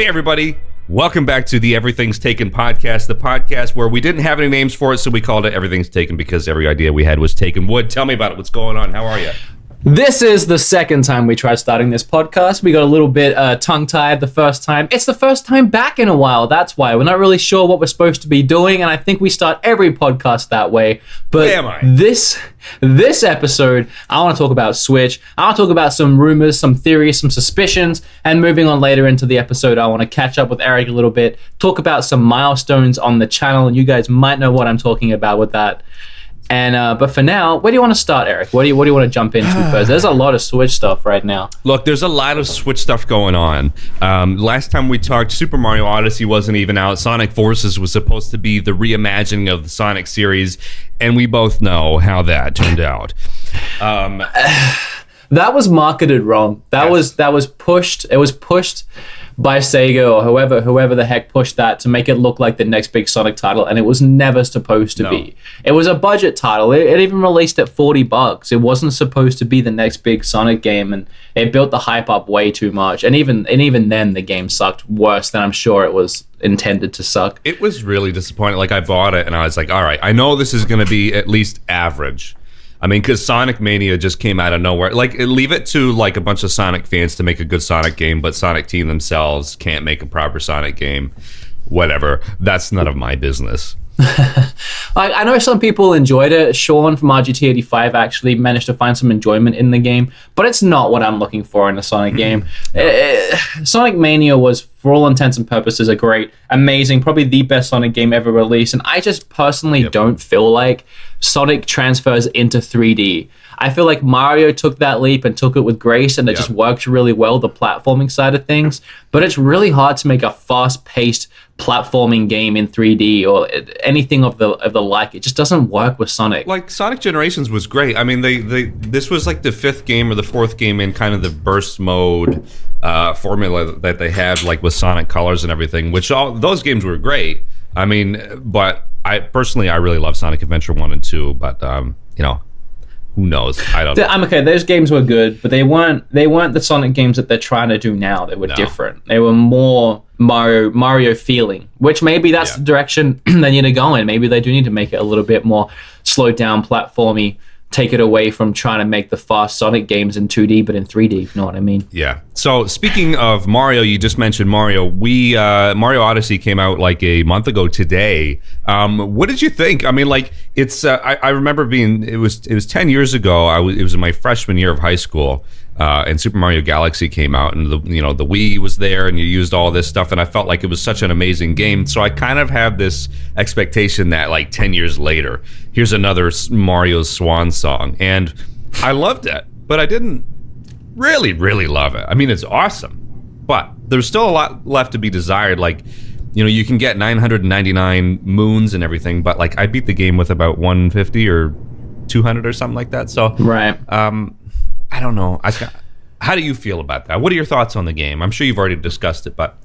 Hey, everybody. Welcome back to the Everything's Taken podcast, the podcast where we didn't have any names for it, so we called it Everything's Taken because every idea we had was taken. Wood, tell me about it. What's going on? How are you? This is the second time we tried starting this podcast. We got a little bit tongue-tied the first time. It's the first time back in a while. That's why. We're not really sure what we're supposed to be doing, and I think we start every podcast that way. But this episode, I want to talk about Switch. I want to talk about some rumors, some theories, some suspicions, and moving on later into the episode, I want to catch up with Eric a little bit, talk about some milestones on the channel, and you guys might know what I'm talking about with that. And but for now, where do you want to start, Eric? What do you want to jump into first? There's a lot of Switch stuff right now. Look, there's a lot of Switch stuff going on. Last time we talked, Super Mario Odyssey wasn't even out. Sonic Forces was supposed to be the reimagining of the Sonic series, and we both know how that turned out. That was marketed wrong. That was pushed. It was pushed by Sega or whoever the heck pushed that to make it look like the next big Sonic title, and it was never supposed to be. It was a budget title. It even released at $40. It wasn't supposed to be the next big Sonic game, and it built the hype up way too much. And even then, the game sucked worse than I'm sure it was intended to suck. It was really disappointing. Like, I bought it, and I was like, all right, I know this is going to be at least average. I mean, because Sonic Mania just came out of nowhere. Like, leave it to, like, a bunch of Sonic fans to make a good Sonic game, but Sonic Team themselves can't make a proper Sonic game. Whatever. That's none of my business. I know some people enjoyed it. Sean from RGT85 actually managed to find some enjoyment in the game, but it's not what I'm looking for in a Sonic game. Sonic Mania was, for all intents and purposes, a great, amazing, probably the best Sonic game ever released, and I just personally don't feel like Sonic transfers into 3D. I feel like Mario took that leap and took it with grace, and it just works really well, the platforming side of things, but it's really hard to make a fast-paced platforming game in 3D or anything of the like. It just doesn't work with Sonic. Like, Sonic Generations was great. I mean, this was like the fifth game or the fourth game in kind of the burst mode formula that they had, like with Sonic Colors and everything, which all those games were great. I mean, but I really love Sonic Adventure 1 and 2, but who knows? I don't know. I'm okay. Those games were good, but they weren't the Sonic games that they're trying to do now. They were different. They were more Mario feeling, which maybe that's the direction they need to go in. Maybe they do need to make it a little bit more slowed down, platformy, take it away from trying to make the fast Sonic games in 2D, but in 3D, if you know what I mean. Yeah. So speaking of Mario, you just mentioned Mario. Mario Odyssey came out like a month ago today. What did you think? I mean, like, it's I remember it was 10 years ago. It was in my freshman year of high school. And Super Mario Galaxy came out, and the Wii was there, and you used all this stuff, and I felt like it was such an amazing game. So I kind of have this expectation that, like, 10 years later, here's another Mario's swan song, and I loved it, but I didn't really, really love it. I mean, it's awesome, but there's still a lot left to be desired. Like, you can get 999 moons and everything, but, like, I beat the game with about 150 or 200 or something like that. So right. I don't know. How do you feel about that? What are your thoughts on the game? I'm sure you've already discussed it, but...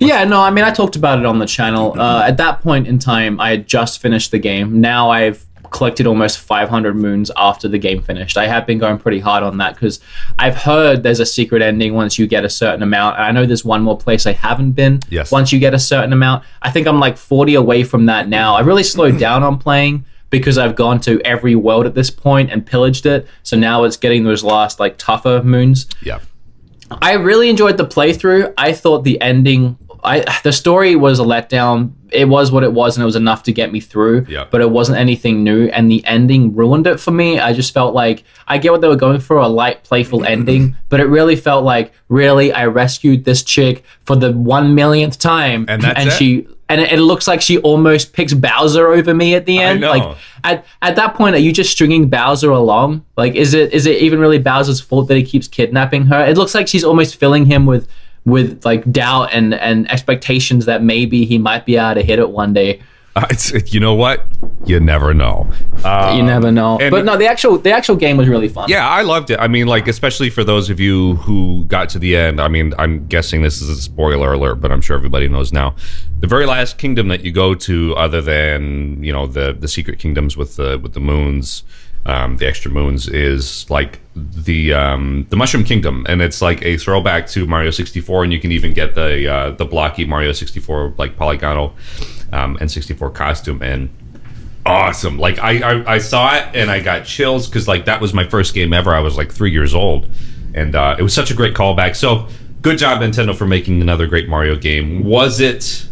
I mean, I talked about it on the channel. At that point in time, I had just finished the game. Now I've collected almost 500 moons after the game finished. I have been going pretty hard on that because I've heard there's a secret ending once you get a certain amount. And I know there's one more place I haven't been once you get a certain amount. I think I'm like 40 away from that now. I really slowed down on playing because I've gone to every world at this point and pillaged it. So now it's getting those last, like, tougher moons. Yeah. I really enjoyed the playthrough. I thought the ending... the story was a letdown. It was what it was, and it was enough to get me through. Yeah. But it wasn't anything new, and the ending ruined it for me. I just felt like... I get what they were going for, a light, playful ending, but it really felt like, really, I rescued this chick for the 1 millionth time. And that's it? And it looks like she almost picks Bowser over me at the end. I know. Like, at that point, are you just stringing Bowser along? Like, is it even really Bowser's fault that he keeps kidnapping her? It looks like she's almost filling him with like doubt and expectations that maybe he might be able to hit it one day. You know what? You never know. You never know. But no, the actual game was really fun. Yeah, I loved it. I mean, like, especially for those of you who got to the end. I mean, I'm guessing this is a spoiler alert, but I'm sure everybody knows now. the very last kingdom that you go to, other than the secret kingdoms with the moons, the extra moons, is like the Mushroom Kingdom, and it's like a throwback to Mario 64, and you can even get the blocky Mario 64 like polygonal N64 costume, and awesome. Like I saw it and I got chills because like that was my first game ever. I was like 3 years old, and it was such a great callback. So good job, Nintendo, for making another great Mario game. Was it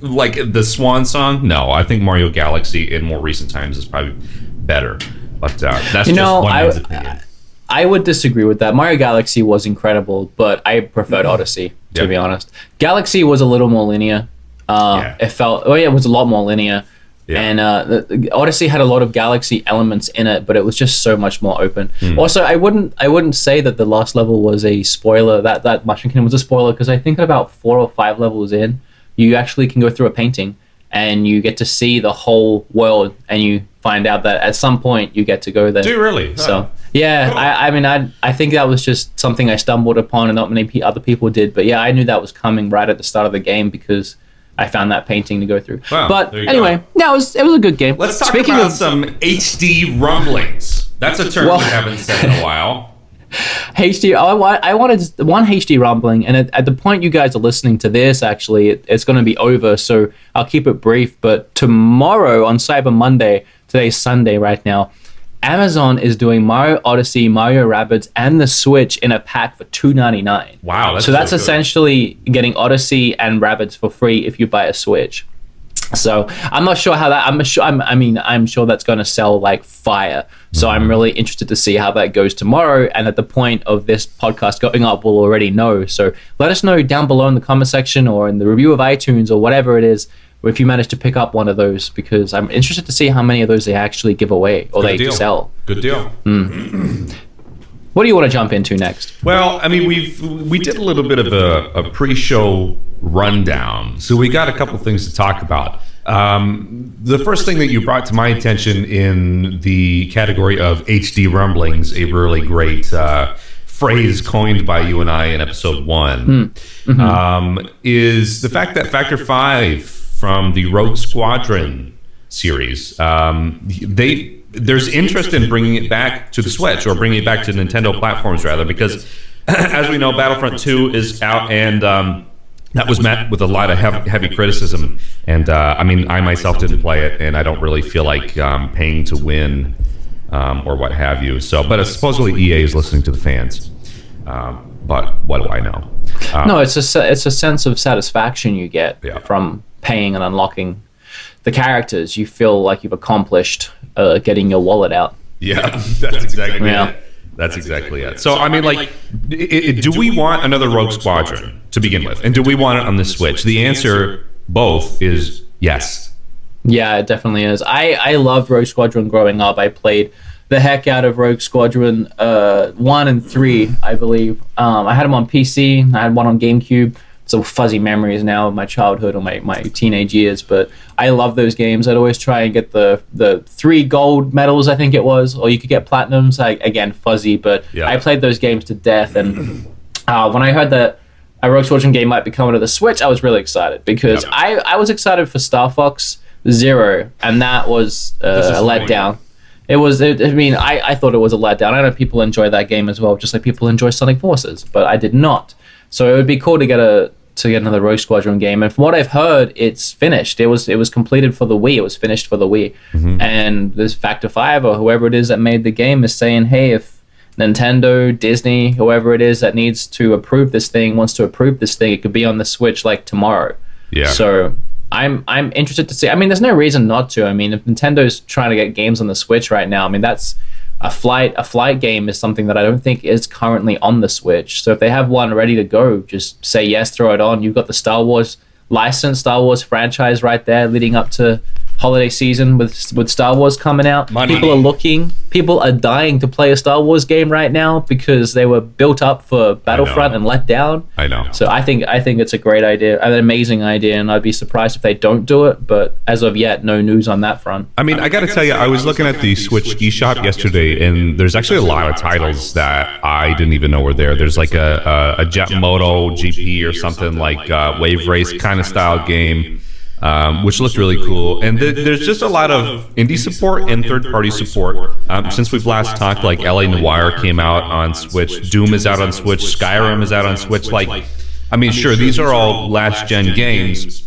like the swan song? No, I think Mario Galaxy in more recent times is probably better. But that's just one man's opinion. I would disagree with that. Mario Galaxy was incredible, but I preferred Odyssey, to be honest. Galaxy was a little more linear. It was a lot more linear. Yeah. And the Odyssey had a lot of Galaxy elements in it, but it was just so much more open. Also, I wouldn't say that the last level was a spoiler. That Mushroom Kingdom was a spoiler, because I think about 4 or 5 levels in, you actually can go through a painting and you get to see the whole world, and you find out that at some point you get to go there. Do you really? So yeah, cool. I think that was just something I stumbled upon, and not many other people did. But yeah, I knew that was coming right at the start of the game because I found that painting to go through. Wow, but anyway, no, it was a good game. Let's talk about some HD rumblings. That's a term we haven't said in a while. HD. I wanted one HD rumbling, and at the point you guys are listening to this, actually, it's going to be over. So I'll keep it brief. But tomorrow on Cyber Monday, today's Sunday right now, Amazon is doing Mario Odyssey, Mario Rabbids, and the Switch in a pack for $2.99. Wow! So that's essentially getting Odyssey and Rabbids for free if you buy a Switch. So I'm not sure how that. I'm sure that's going to sell like fire. So I'm really interested to see how that goes tomorrow. And at the point of this podcast going up, we'll already know. So let us know down below in the comment section or in the review of iTunes or whatever it is, if you manage to pick up one of those, because I'm interested to see how many of those they actually give away or they sell. Good deal. What do you want to jump into next? Well, I mean, we did a little bit of a pre-show rundown, so we got a couple things to talk about. The first thing that you brought to my attention in the category of HD rumblings, a really great phrase coined by you and I in episode 1, is the fact that Factor 5 from the Rogue Squadron series, there's interest in bringing it back to the Switch, or bringing it back to Nintendo platforms rather, because as we know, Battlefront 2 is out, and that was met with a lot of heavy criticism. And I mean, I myself didn't play it, and I don't really feel like paying to win or what have you. So, but supposedly EA is listening to the fans. But what do I know? No, it's a sense of satisfaction you get from paying and unlocking the characters. You feel like you've accomplished getting your wallet out. Yeah, that's exactly it. That's exactly it. So, I mean, like, do we want another Rogue Squadron to begin with? And do we want it on the Switch? The answer, both, is yes. Yeah, it definitely is. I loved Rogue Squadron growing up. I played the heck out of Rogue Squadron 1 and 3, I believe. I had them on PC. I had one on GameCube. So fuzzy memories now of my childhood or my teenage years, but I love those games. I'd always try and get the 3 gold medals, I think it was, or you could get platinums. Again, fuzzy, but I played those games to death. And when I heard that a Rogue Squadron game might be coming to the Switch, I was really excited, because I was excited for Star Fox Zero, and that was a letdown. I thought it was a letdown. I know people enjoy that game as well, just like people enjoy Sonic Forces, but I did not. So it would be cool to get another Rogue Squadron game. And from what I've heard, it's finished. It was completed for the Wii. It was finished for the Wii. And this Factor 5 or whoever it is that made the game is saying, hey, if Nintendo, Disney, whoever it is that needs to approve this thing, wants to approve this thing, it could be on the Switch like tomorrow. Yeah. So I'm interested to see. I mean, there's no reason not to. I mean, if Nintendo's trying to get games on the Switch right now, I mean, that's a flight game is something that I don't think is currently on the Switch. So if they have one ready to go, just say yes, throw it on. You've got the Star Wars Star Wars franchise right there leading up to holiday season with Star Wars coming out. People are dying to play a Star Wars game right now because they were built up for Battlefront and let down. I know. So I think it's a great idea, an amazing idea, and I'd be surprised if they don't do it, but as of yet, no news on that front. I mean, I got to tell you, I was looking at the Switch eShop yesterday, and there's actually a lot of titles that I didn't even know were there. There's like a Jet Moto GP or something, like Wave Race kind of style game. which looked really cool. And there's just a lot of indie support and third-party support. Since we've last talked, like LA Noire came out on Switch, Doom is out on Switch, Skyrim is out on Switch. Like, I mean, sure, these are all last-gen games.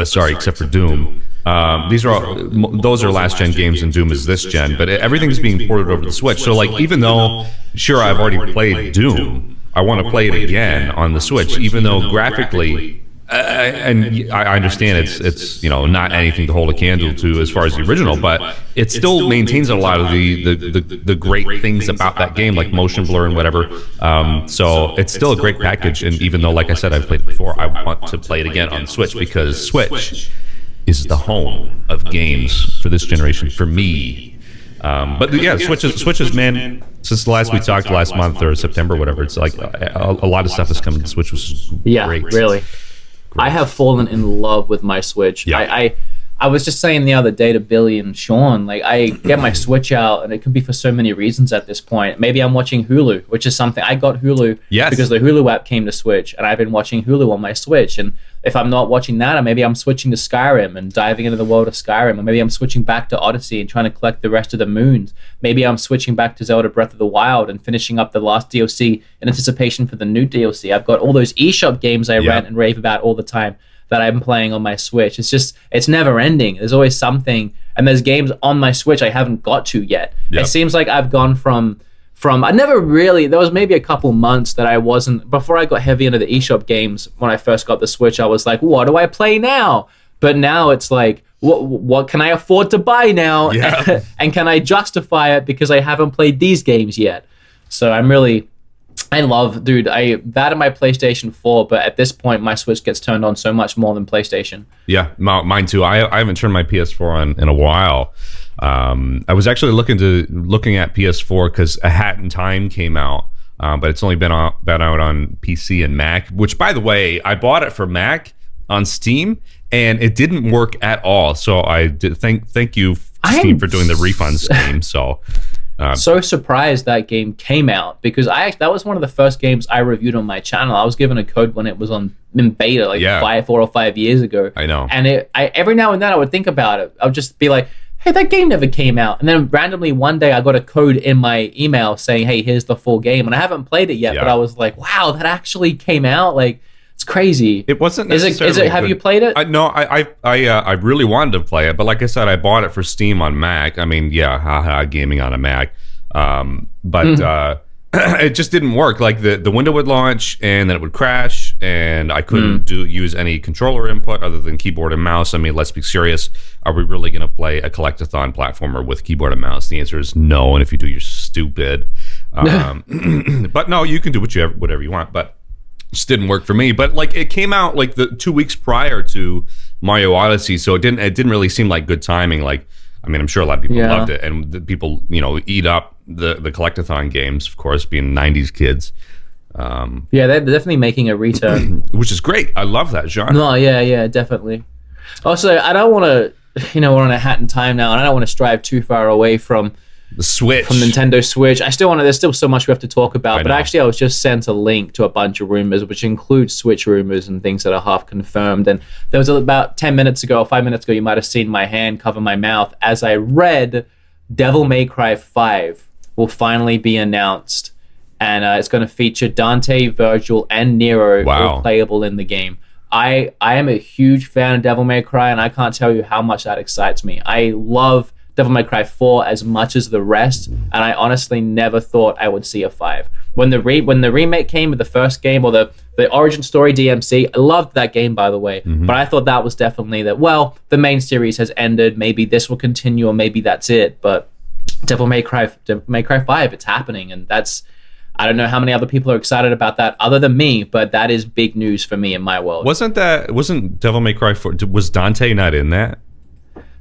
Sorry, except for Doom. Those are last-gen games, and Doom is this gen. But everything's being ported over to the Switch. So, like, even though, sure, I've already played Doom, I want to play it again on the Switch, even though graphically, and I understand it's not anything to hold a candle to as far as the original, but it still maintains a lot of the great things about that game, like motion blur and whatever. So it's still a great package, and even though, like I said, I've played it before, I want to play it again on Switch because Switch is the home of games for this generation for me. But yeah, Switch is, man, since the last we talked last month or September, whatever, it's like a lot of stuff has come to Switch, which is great. Really. I have fallen in love with my Switch. Yeah. I was just saying the other day to Billy and Sean, like, I get my Switch out, and it can be for so many reasons at this point. Maybe I'm watching Hulu, which is something. I got Hulu because the Hulu app came to Switch, and I've been watching Hulu on my Switch. And if I'm not watching that, or maybe I'm switching to Skyrim and diving into the world of Skyrim, or maybe I'm switching back to Odyssey and trying to collect the rest of the moons. Maybe I'm switching back to Zelda Breath of the Wild and finishing up the last DLC in anticipation for the new DLC. I've got all those eShop games I rant and rave about all the time that I'm playing on my Switch. It's never ending. There's always something, and there's games on my Switch I haven't got to yet. It seems like I've gone from I never really, there was maybe a couple months that I wasn't, before I got heavy into the eShop games, when I first got the Switch, I was like, what do I play now? But now it's like, what can I afford to buy now? Yeah. And can I justify it because I haven't played these games yet? So I love, dude, that and my PlayStation 4, but at this point, my Switch gets turned on so much more than PlayStation. Yeah, mine too. I haven't turned my PS4 on in a while. I was actually looking at PS4 because A Hat in Time came out, but it's only been out on PC and Mac, which, by the way, I bought it for Mac on Steam, and it didn't work at all. So I did thank you, Steam, for doing the refund scheme. So... so surprised that game came out, because that was one of the first games I reviewed on my channel. I was given a code when it was in beta, 4 or 5 years ago. I know. And every now and then I would think about it. I would just be like, hey, that game never came out. And then randomly one day I got a code in my email saying, hey, here's the full game. And I haven't played it yet, but I was like, wow, that actually came out. Like, it's crazy. It wasn't necessarily. Is it? Have you played it? No, I really wanted to play it, but like I said, I bought it for Steam on Mac. I mean, gaming on a Mac, but it just didn't work. Like the window would launch and then it would crash, and I couldn't use any controller input other than keyboard and mouse. I mean, let's be serious. Are we really going to play a collectathon platformer with keyboard and mouse? The answer is no. And if you do, you're stupid. But no, you can do whatever you want. But just didn't work for me. But like, it came out like the 2 weeks prior to Mario Odyssey, so it didn't really seem like good timing. Like, I mean, I'm sure a lot of people loved it, and the people eat up the collectathon games, of course, being 90s kids. They're definitely making a return, which is great. I love that genre. No, yeah, definitely. Also, I don't want to, we're on A Hat in Time now, and I don't want to strive too far away from the Switch, from Nintendo Switch. There's still so much we have to talk about, but actually I was just sent a link to a bunch of rumors, which includes Switch rumors and things that are half confirmed. And there was about 5 minutes ago, you might have seen my hand cover my mouth as I read Devil May Cry 5 will finally be announced, and it's going to feature Dante, Virgil, and Nero all playable in the game. I am a huge fan of Devil May Cry, and I can't tell you how much that excites me. I love Devil May Cry 4 as much as the rest, and I honestly never thought I would see a 5. When the remake came with the first game, or the origin story DMC, I loved that game, by the way, but I thought that was definitely the main series has ended, maybe this will continue, or maybe that's it. But Devil May Cry 5, it's happening, and I don't know how many other people are excited about that other than me, but that is big news for me in my world. Wasn't Devil May Cry 4, was Dante not in that?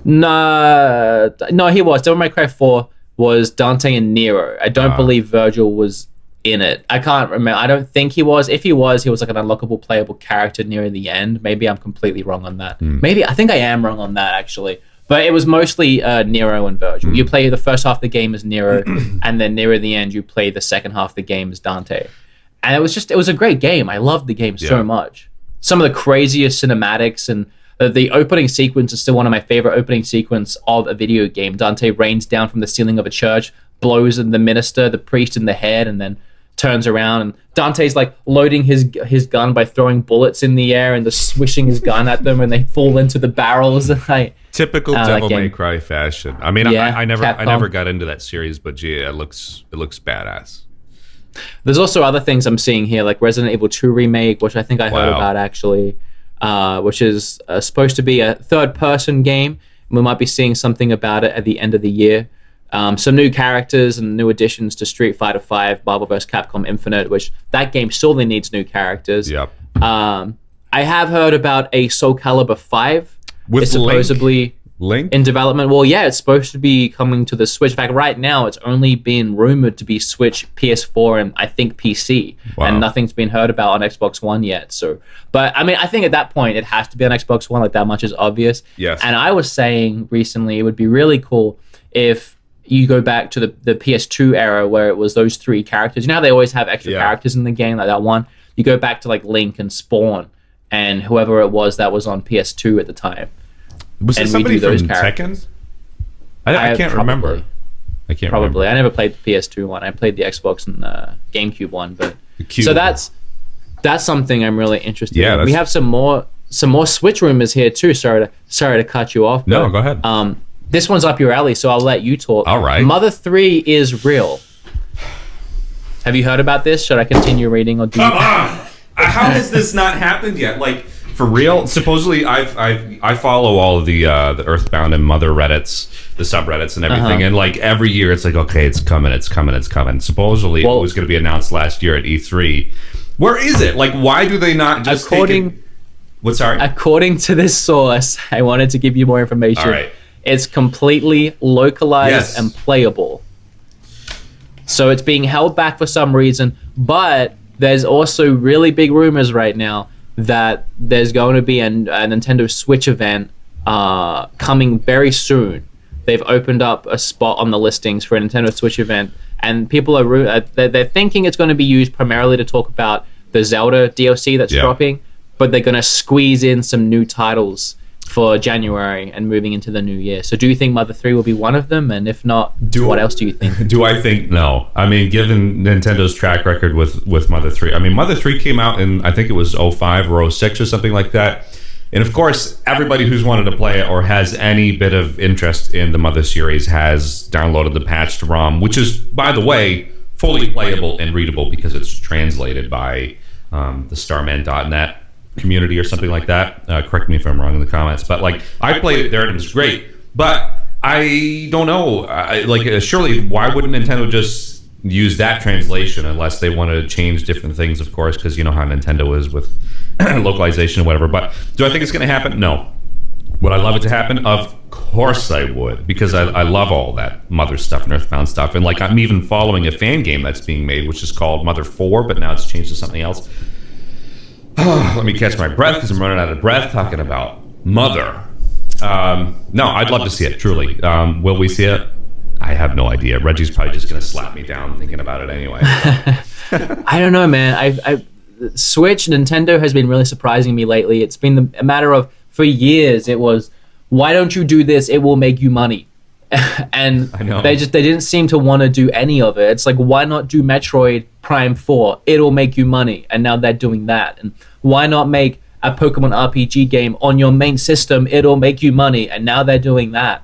No, he was. Devil May Cry 4 was Dante and Nero. I don't believe Virgil was in it. I can't remember. I don't think he was. If he was like an unlockable playable character near the end. Maybe I'm completely wrong on that. Maybe I think I am wrong on that, actually. But it was mostly Nero and Virgil. You play the first half of the game as Nero, and then near the end you play the second half of the game as Dante. And it was a great game. I loved the game so much. Some of the craziest cinematics, and The opening sequence is still one of my favorite opening sequence of a video game. Dante rains down from the ceiling of a church, blows the minister, the priest in the head, and then turns around, and Dante's like loading his gun by throwing bullets in the air and just swishing his gun at them, and they fall into the barrels. Typical Devil May Cry fashion. I mean, yeah, I never got into that series, but gee, it looks badass. There's also other things I'm seeing here, like Resident Evil 2 remake, which I think I heard about actually, which is supposed to be a third-person game. We might be seeing something about it at the end of the year. Some new characters and new additions to Street Fighter V, Marvel vs. Capcom Infinite, which that game sorely needs new characters. Yep. I have heard about a Soul Calibur 5. With it's supposedly Link in development. Well, yeah, it's supposed to be coming to the Switch. In fact, right now it's only been rumored to be Switch, PS4, and I think PC. Wow. And nothing's been heard about on Xbox One yet. So, but I mean, I think at that point it has to be on Xbox One. Like, that much is obvious. Yes. And I was saying recently it would be really cool if you go back to the PS2 era where it was those 3 characters. You know how they always have extra characters in the game, like that one? You go back to like Link and Spawn and whoever it was that was on PS2 at the time. Was it somebody from Tekken? I can't remember. I can't remember. I never played the PS2 one. I played the Xbox and GameCube one. But Cube. So that's something I'm really interested in. We have some more Switch rumors here too. Sorry to cut you off. No, go ahead. This one's up your alley, so I'll let you talk. All right. Mother 3 is real. Have you heard about this? Should I continue reading or do you? How has this not happened yet? Like, for real? Supposedly, I follow all of the Earthbound and Mother Reddits, the subreddits and everything, and like every year it's like, okay, it's coming. Supposedly, it was going to be announced last year at E3. Where is it? Like, why do they not just According to this source, I wanted to give you more information. All right. It's completely localized and playable. So it's being held back for some reason, but there's also really big rumors right now that there's going to be a Nintendo Switch event coming very soon. They've opened up a spot on the listings for a Nintendo Switch event, and people are they're thinking it's going to be used primarily to talk about the Zelda DLC that's dropping, but they're going to squeeze in some new titles for January and moving into the new year. So do you think Mother 3 will be one of them? And if not, what else do you think? Do I think no? I mean, given Nintendo's track record with Mother 3, I mean, Mother 3 came out in, I think it was 05 or 06 or something like that. And of course, everybody who's wanted to play it or has any bit of interest in the Mother series has downloaded the patched ROM, which is, by the way, fully playable and readable because it's translated by the Starman.net community or something like that. Correct me if I'm wrong in the comments, but like, I played it there and it was great. But I don't know, surely why wouldn't Nintendo just use that translation unless they want to change different things, of course, because you know how Nintendo is with localization or whatever. But do I think it's going to happen? No. Would I love it to happen? Of course I would, because I love all that Mother stuff and Earthbound stuff. And like, I'm even following a fan game that's being made, which is called Mother 4, but now it's changed to something else. Let me catch my breath because I'm running out of breath talking about Mother. No, I'd love to see it, truly. Will we see it? I have no idea. Reggie's probably just going to slap me down thinking about it anyway. I don't know, man. Switch, Nintendo has been really surprising me lately. It's been a matter of, for years, it was, why don't you do this? It will make you money. And they didn't seem to want to do any of it. It's like, why not do Metroid Prime 4? It'll make you money. And now they're doing that. And why not make a Pokemon RPG game on your main system? It'll make you money. And now they're doing that.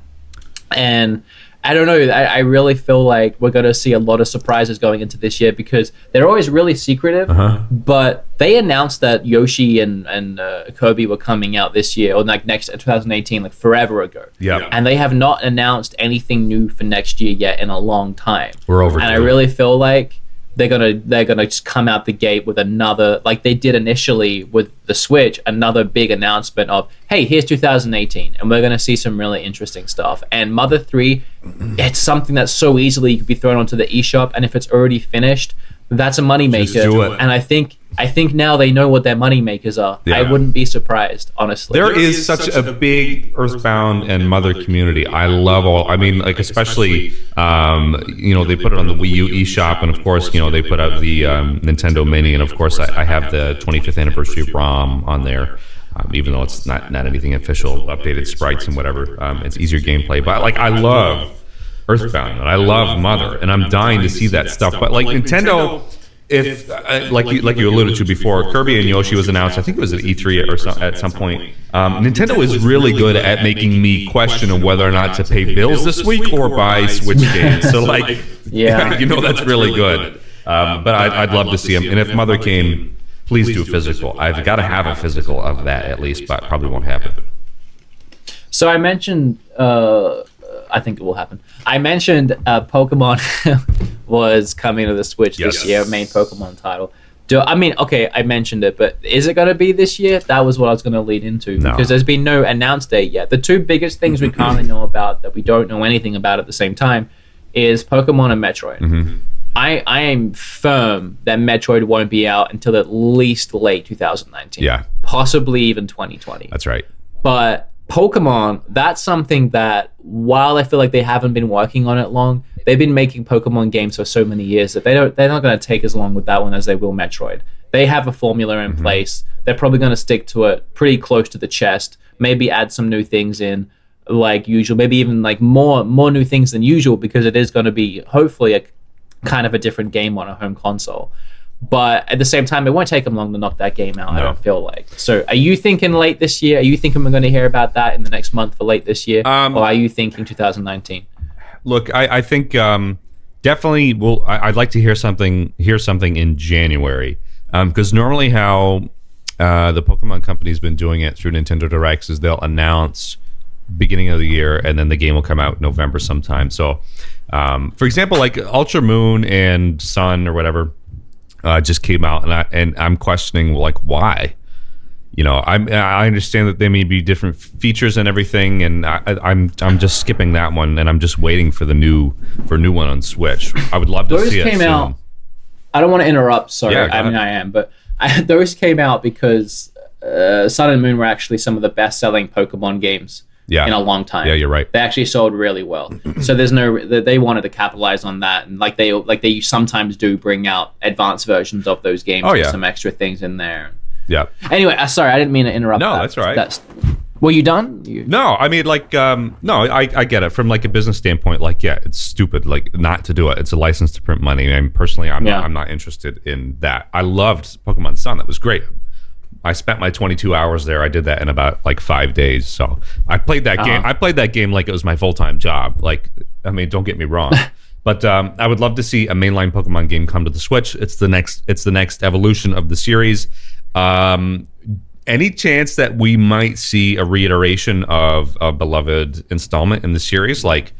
And I don't know. I really feel like we're going to see a lot of surprises going into this year because they're always really secretive. But they announced that Yoshi and Kirby were coming out this year or like next 2018, like forever ago. Yeah. And they have not announced anything new for next year yet in a long time. We're overdue. And I really feel like they're gonna just come out the gate with another, like they did initially with the Switch, another big announcement of, hey, here's 2018, and we're gonna see some really interesting stuff. And Mother 3, it's something that so easily could be thrown onto the eShop, and if it's already finished, that's a moneymaker. And I think now they know what their moneymakers are. Yeah. I wouldn't be surprised, honestly. There is such a big Earthbound and Mother community. I love like especially, they put it on the Wii U eShop, and of course, they put out the Nintendo Mini, and of course, I have the 25th anniversary ROM on there. even though it's not anything official, updated sprites and whatever. It's easier gameplay. But like, I love Earthbound and I love Mother, and I'm dying to see that stuff. But like Nintendo, if like you alluded to before, Kirby and Yoshi was announced. I think it was at E3 or at some point. Nintendo is really good at making me question of whether or not to pay bills this week or buy Switch games. So like, yeah, that's really good. But I'd love to see them. And if Mother came, please do physical. I've got to have a physical of that at least, but probably won't happen. So I mentioned, I think it will happen. I mentioned Pokemon was coming to the Switch this year, main Pokemon title. I mentioned it, but is it going to be this year? That was what I was going to lead into, because there's been no announced date yet. The two biggest things we currently know about that we don't know anything about at the same time is Pokemon and Metroid. Mm-hmm. I am firm that Metroid won't be out until at least late 2019. Yeah. Possibly even 2020. That's right. But Pokemon, that's something that, while I feel like they haven't been working on it long, they've been making Pokemon games for so many years that they're not going to take as long with that one as they will Metroid. They have a formula in place. They're probably going to stick to it pretty close to the chest, maybe add some new things in like usual, maybe even like more new things than usual, because it is going to be hopefully a kind of a different game on a home console. But at the same time, it won't take them long to knock that game out, I don't feel like. So are you thinking late this year? Are you thinking we're going to hear about that in the next month for late this year? Or are you thinking 2019? Look, I think definitely I'd like to hear something in January. Because normally how the Pokemon company's been doing it through Nintendo Directs is they'll announce beginning of the year and then the game will come out November sometime. So, for example, like Ultra Moon and Sun or whatever, just came out, and I'm questioning like why. I understand that there may be different features and everything, and I'm just skipping that one, and I'm just waiting for a new one on Switch. I would love to see it. Those came out. I don't want to interrupt. Sorry, I am, but those came out because Sun and Moon were actually some of the best-selling Pokemon games in a long time. Yeah, you're right. They actually sold really well. So they wanted to capitalize on that, and like they sometimes do bring out advanced versions of those games with some extra things in there. Yeah. Anyway, sorry, I didn't mean to interrupt. No, that's all right. Were you done? No, I mean, like, no, I get it from like a business standpoint. Like, yeah, it's stupid, like, not to do it. It's a license to print money. And personally, I'm not interested in that. I loved Pokemon Sun. That was great. I spent my 22 hours there. I did that in about like 5 days. So I played that game. I played that game like it was my full-time job. Like, I mean, don't get me wrong. But I would love to see a mainline Pokemon game come to the Switch. It's the next evolution of the series. Any chance that we might see a reiteration of a beloved installment in the series, like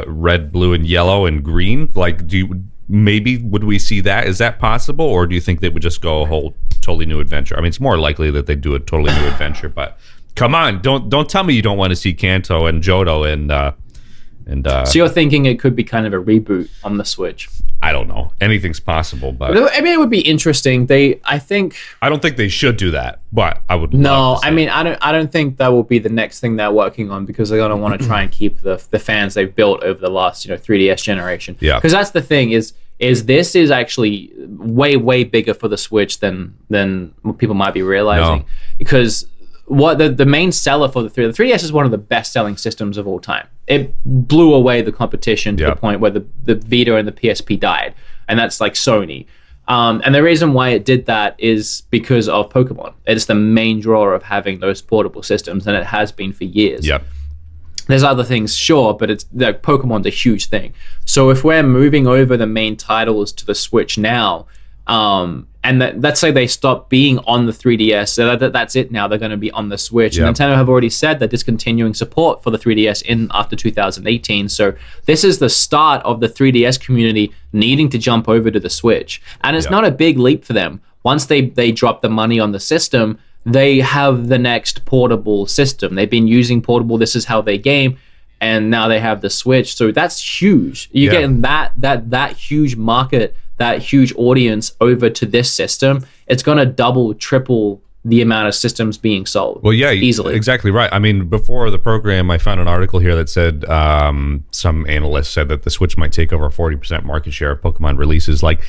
red, blue, and yellow and green? Like, would we see that? Is that possible, or do you think they would just go a whole totally new adventure? I mean, it's more likely that they do a totally new adventure. But come on, don't tell me you don't want to see Kanto and Johto and so you're thinking it could be kind of a reboot on the Switch? I don't know. Anything's possible, but I mean, it would be interesting. I don't think they should do that, but I would. No, I mean, I don't think that will be the next thing they're working on, because they're gonna want to try and keep the fans they've built over the last 3DS generation. Yeah. Because that's the thing is this is actually way bigger for the Switch than what people might be realizing. No. Because what the main seller for the 3DS is one of the best selling systems of all time. It blew away the competition to the point where the Vita and the PSP died, and that's like Sony. And the reason why it did that is because of Pokemon. It's the main draw of having those portable systems, and it has been for years. Yep. There's other things, sure, but Pokemon's a huge thing. So if we're moving over the main titles to the Switch now, and let's say they stop being on the 3DS, so that's it now. They're going to be on the Switch. Yep. And Nintendo have already said they're discontinuing support for the 3DS after 2018. So this is the start of the 3DS community needing to jump over to the Switch. And it's not a big leap for them. Once they drop the money on the system, they have the next portable system. They've been using portable. This is how they game. And now they have the Switch. So that's huge. You're getting that huge market, that huge audience over to this system. It's going to double, triple the amount of systems being sold. Well, yeah, easily. Exactly right. I mean, before the program, I found an article here that said some analysts said that the Switch might take over 40% market share of Pokemon releases. Like,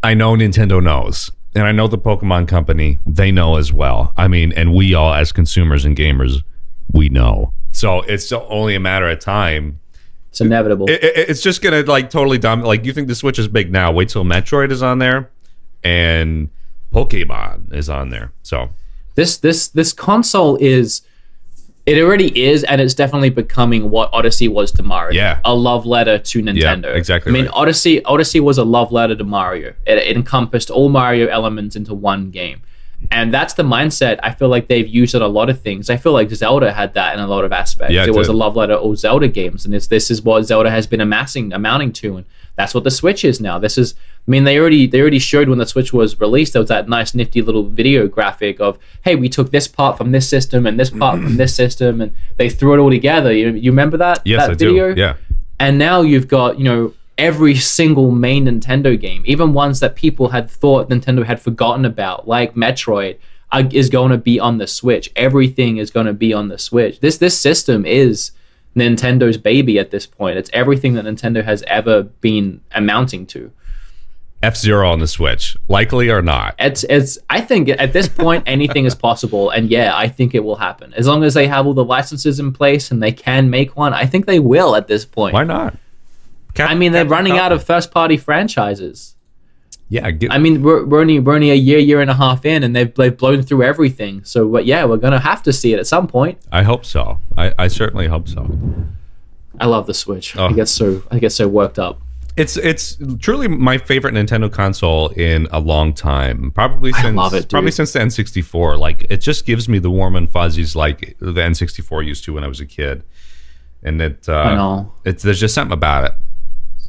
I know Nintendo knows. and I know the Pokemon Company, they know as well. I mean, and we all as consumers and gamers, we know. So it's only a matter of time. It's inevitable. It's just gonna like totally dominate. Like, you think the Switch is big now? Wait till Metroid is on there, and Pokemon is on there. So this console is. It already is, and it's definitely becoming what Odyssey was to Mario. Yeah. A love letter to Nintendo. Yeah, exactly. I mean, right. Odyssey was a love letter to Mario. It encompassed all Mario elements into one game. And that's the mindset I feel like they've used in a lot of things. I feel like Zelda had that in a lot of aspects. Yeah, it was a love letter to all Zelda games, and this is what Zelda has been amounting to, and that's what the Switch is now. This is, I mean, they already showed when the Switch was released, there was that nice nifty little video graphic of, hey, we took this part from this system and this part from this system, and they threw it all together. You remember that? Yes, that video? do. Yeah. And now you've got, every single main Nintendo game, even ones that people had thought Nintendo had forgotten about, like Metroid, is going to be on the Switch. Everything is going to be on the Switch. This system is Nintendo's baby at this point. It's everything that Nintendo has ever been amounting to. F-Zero on the Switch, likely or not? It's. I think at this point anything is possible, and yeah, I think it will happen as long as they have all the licenses in place and they can make one. I think they will at this point. Why not? I mean, they're running out of first-party franchises. Yeah. I mean, we're only a year and a half in, and they've blown through everything. So, we're gonna have to see it at some point. I hope so. I certainly hope so. I love the Switch. Oh. I get so worked up. It's truly my favorite Nintendo console in a long time. Probably since the N64. Like, it just gives me the warm and fuzzies like the N64 used to when I was a kid. And I know. There's just something about it.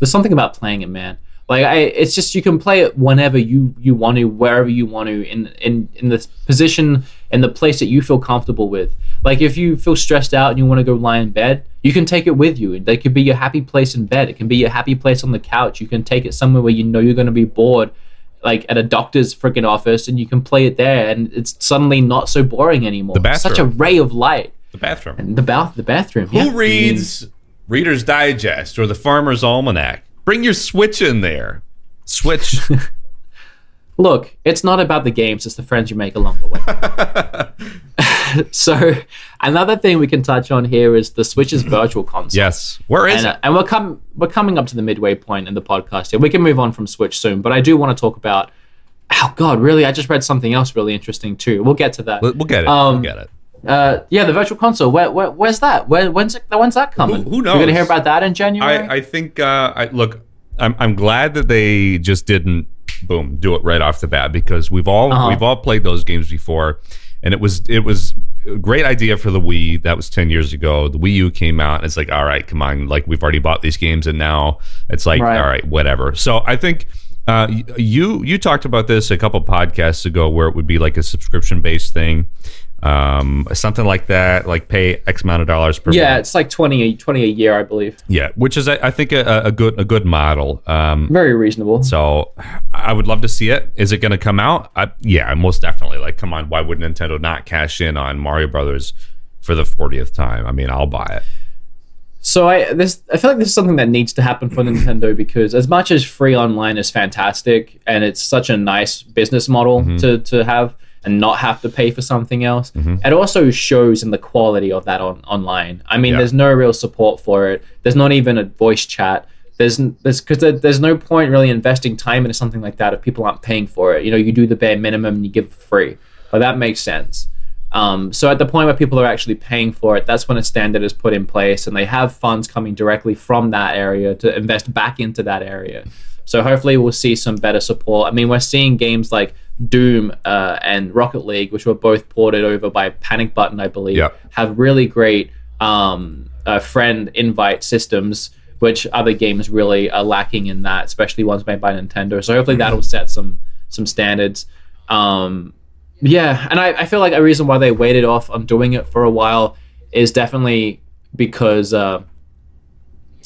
There's something about playing it, man. Like, it's just, you can play it whenever you want to, wherever you want to, in the position, in the place that you feel comfortable with. Like, if you feel stressed out and you want to go lie in bed, you can take it with you. That could be your happy place in bed. It can be your happy place on the couch. You can take it somewhere where you know you're going to be bored, like at a doctor's freaking office, and you can play it there, and it's suddenly not so boring anymore. The bathroom. It's such a ray of light. The bathroom. And the bathroom. Who reads Reader's Digest or the Farmer's Almanac? Bring your Switch in there. Switch. Look, it's not about the games, it's the friends you make along the way. So, another thing we can touch on here is the Switch's virtual console. Yes. Where is it? And we're coming up to the midway point in the podcast here. We can move on from Switch soon, but I do want to talk about, oh God, really? I just read something else really interesting too. We'll get to that. We'll get it. We'll get it. The virtual console. Where's that? When's that coming? Who knows? We're gonna hear about that in January. I think. Look, I'm glad that they just didn't do it right off the bat, because we've all played those games before, and it was a great idea for the Wii. That was 10 years ago. The Wii U came out, and it's like, all right, come on, like, we've already bought these games, and now it's like, all right, whatever. So I think. You talked about this a couple podcasts ago, where it would be like a subscription based thing, something like that, like pay X amount of dollars per month. It's like 20 a year, I believe. Yeah, which is I think a good model. Very reasonable. So I would love to see it. Is it going to come out? Yeah, most definitely. Like, come on, why would Nintendo not cash in on Mario Brothers for the 40th time? I mean, I'll buy it. So I feel like this is something that needs to happen for Nintendo, because as much as free online is fantastic and it's such a nice business model to have and not have to pay for something else, it also shows in the quality of that online. I mean, there's no real support for it. There's not even a voice chat. There's no point really investing time into something like that if people aren't paying for it. You do the bare minimum and you give it for free. But that makes sense. So at the point where people are actually paying for it, that's when a standard is put in place, and they have funds coming directly from that area to invest back into that area. So hopefully we'll see some better support. I mean, we're seeing games like Doom and Rocket League, which were both ported over by Panic Button, I believe, have really great friend invite systems, which other games really are lacking in that, especially ones made by Nintendo. So hopefully that'll set some standards. And I feel like a reason why they waited off on doing it for a while is definitely because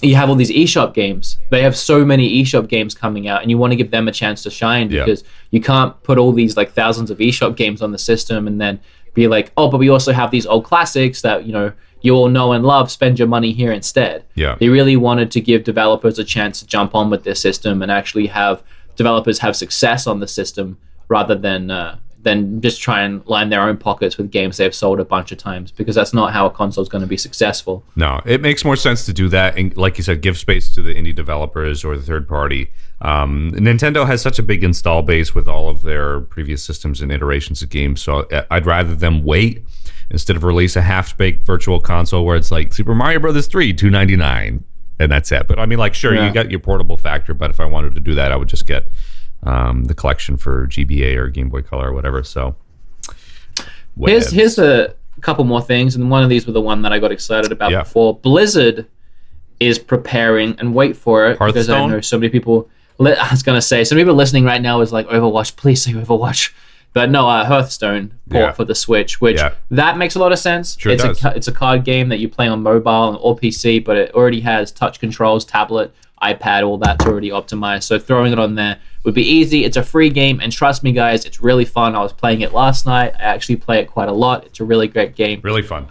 you have all these eShop games. They have so many eShop games coming out, and you want to give them a chance to shine, because you can't put all these like thousands of eShop games on the system and then be like, oh, but we also have these old classics that you all know and love. Spend your money here instead. They really wanted to give developers a chance to jump on with their system and actually have developers have success on the system rather than just try and line their own pockets with games they've sold a bunch of times, because that's not how a console is going to be successful. No, it makes more sense to do that, and like you said, give space to the indie developers or the third party. Nintendo has such a big install base with all of their previous systems and iterations of games, so I'd rather them wait instead of release a half-baked virtual console where it's like Super Mario Brothers 3, $299, and that's it. But I mean, like, sure, you got your portable factor, but if I wanted to do that, I would just get the collection for GBA or Game Boy Color or whatever. So here's a couple more things, and one of these were the one that I got excited about before. Blizzard is preparing, and wait for it, because I know so many people. I was gonna say, some people listening right now is like, Overwatch, please say Overwatch. But no, Hearthstone port for the Switch, which that makes a lot of sense. Sure It's a card game that you play on mobile or PC, but it already has touch controls, tablet, iPad, all that's already optimized. So throwing it on there would be easy. It's a free game, and trust me, guys, it's really fun. I was playing it last night. I actually play it quite a lot. It's a really great game. Really fun.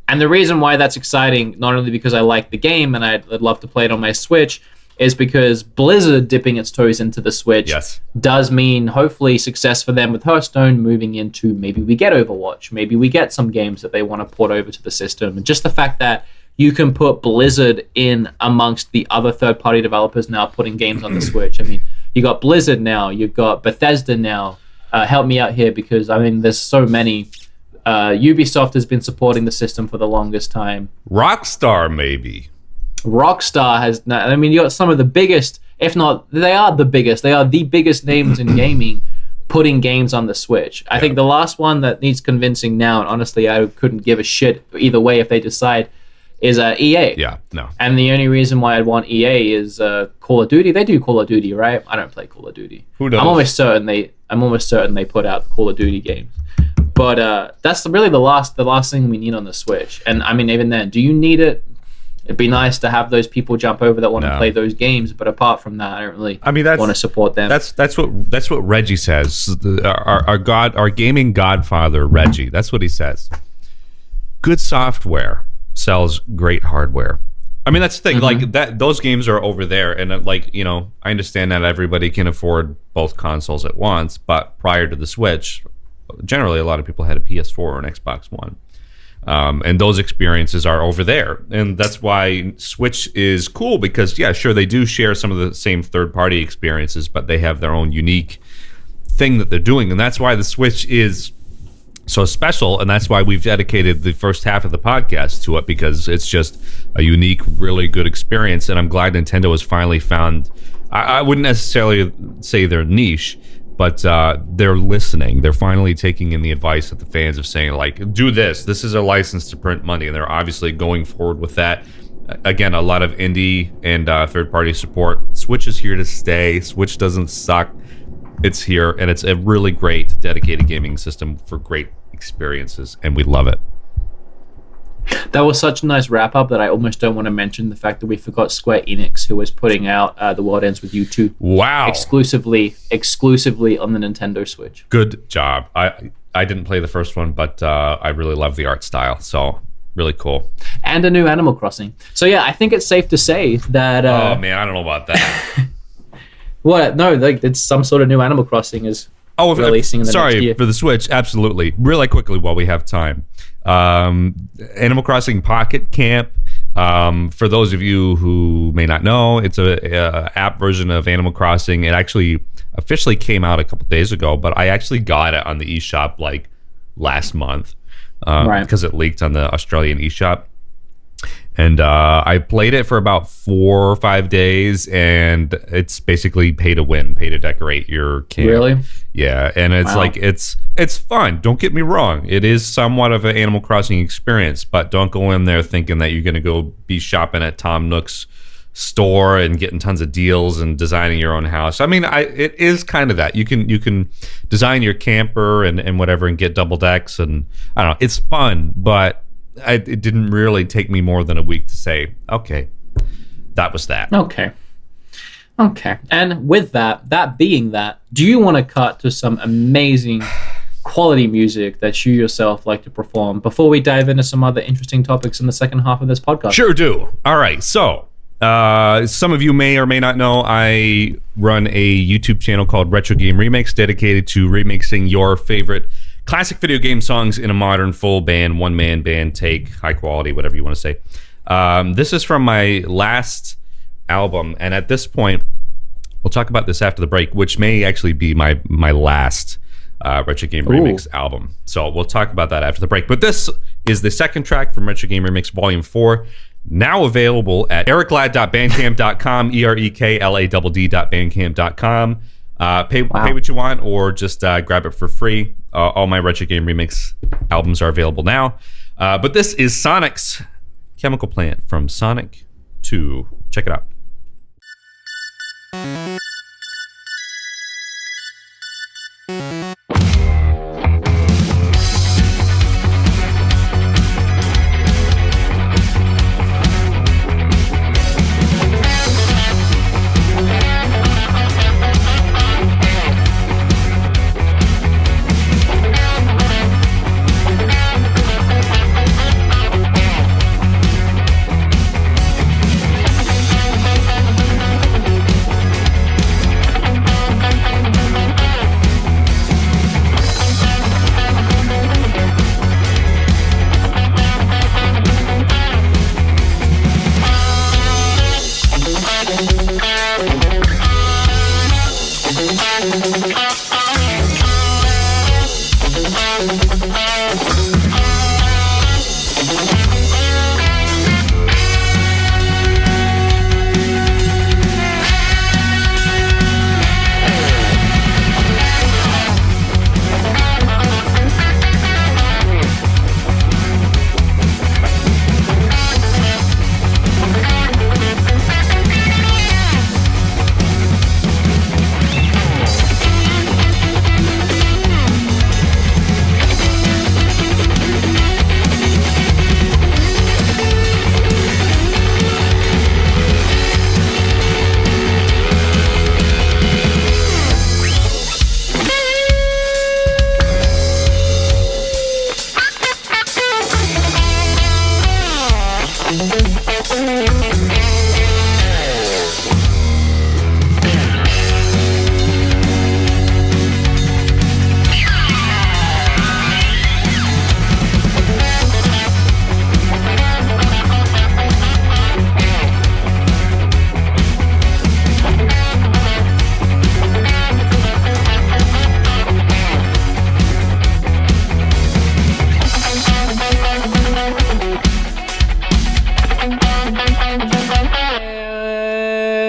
And the reason why that's exciting, not only because I like the game and I'd love to play it on my Switch, is because Blizzard dipping its toes into the Switch does mean hopefully success for them with Hearthstone, moving into maybe we get Overwatch, maybe we get some games that they want to port over to the system. And just the fact that you can put Blizzard in amongst the other third-party developers now putting games on the Switch. I mean, you got Blizzard now, you've got Bethesda now. Help me out here, because I mean, there's so many. Ubisoft has been supporting the system for the longest time. Rockstar, maybe. Rockstar has, I mean, you got some of the biggest, if not, they are the biggest names in gaming putting games on the Switch. I think the last one that needs convincing now, and honestly, I couldn't give a shit either way if they decide, is EA. Yeah, no. And the only reason why I'd want EA is Call of Duty. They do Call of Duty, right? I don't play Call of Duty. Who knows? I'm almost certain they put out Call of Duty games. But that's really the last thing we need on the Switch. And I mean, even then, do you need it? It'd be nice to have those people jump over that want to play those games, but apart from that, I don't really want to support them. That's what Reggie says. Our gaming godfather, Reggie. That's what he says. Good software sells great hardware. I mean, that's the thing. Like that, those games are over there, and like, you know, I understand that everybody can afford both consoles at once, but prior to the Switch, generally a lot of people had a PS4 or an Xbox One. And those experiences are over there. And that's why Switch is cool, because, yeah, sure, they do share some of the same third-party experiences, but they have their own unique thing that they're doing. And that's why the Switch is so special, and that's why we've dedicated the first half of the podcast to it, because it's just a unique, really good experience. And I'm glad Nintendo has finally found, I wouldn't necessarily say their niche, but they're listening. They're finally taking in the advice of the fans of saying, like, do this. This is a license to print money, and they're obviously going forward with that. Again, a lot of indie and third-party support. Switch is here to stay. Switch doesn't suck. It's here, and it's a really great, dedicated gaming system for great experiences, and we love it. That was such a nice wrap-up that I almost don't want to mention the fact that we forgot Square Enix, who was putting out The World Ends With You 2. Wow. Exclusively on the Nintendo Switch. Good job. I didn't play the first one, but I really love the art style, so really cool. And a new Animal Crossing. So yeah, I think it's safe to say that... oh man, I don't know about that. What? No, like it's some sort of new Animal Crossing is releasing in the next year. For the Switch, absolutely. Really quickly while we have time. Animal Crossing Pocket Camp. For those of you who may not know, it's a app version of Animal Crossing. It actually officially came out a couple days ago, but I actually got it on the eShop like last month because it leaked on the Australian eShop. And I played it for about 4 or 5 days, and it's basically pay to win, pay to decorate your camp. Really? Yeah, and it's like it's fun. Don't get me wrong; it is somewhat of an Animal Crossing experience, but don't go in there thinking that you're going to go be shopping at Tom Nook's store and getting tons of deals and designing your own house. I mean, it is kind of that. You can design your camper and whatever and get double decks, and I don't know. It's fun, but it didn't really take me more than a week to say, okay, that was that. Okay. And with that being that, do you want to cut to some amazing quality music that you yourself like to perform before we dive into some other interesting topics in the second half of this podcast? Sure do. All right. So Some of you may or may not know I run a YouTube channel called Retro Game Remix, dedicated to remixing your favorite classic video game songs in a modern full band, one-man band take, high quality, whatever you want to say. This is from my last album, and at this point, we'll talk about this after the break, which may actually be my last Retro Game Remix album. So we'll talk about that after the break. But this is the second track from Retro Game Remix Volume 4, now available at erikladd.bandcamp.com, erikladd.bandcamp.com. Pay what you want, or just grab it for free. All my Retro Game Remix albums are available now. But this is Sonic's Chemical Plant from Sonic 2. Check it out.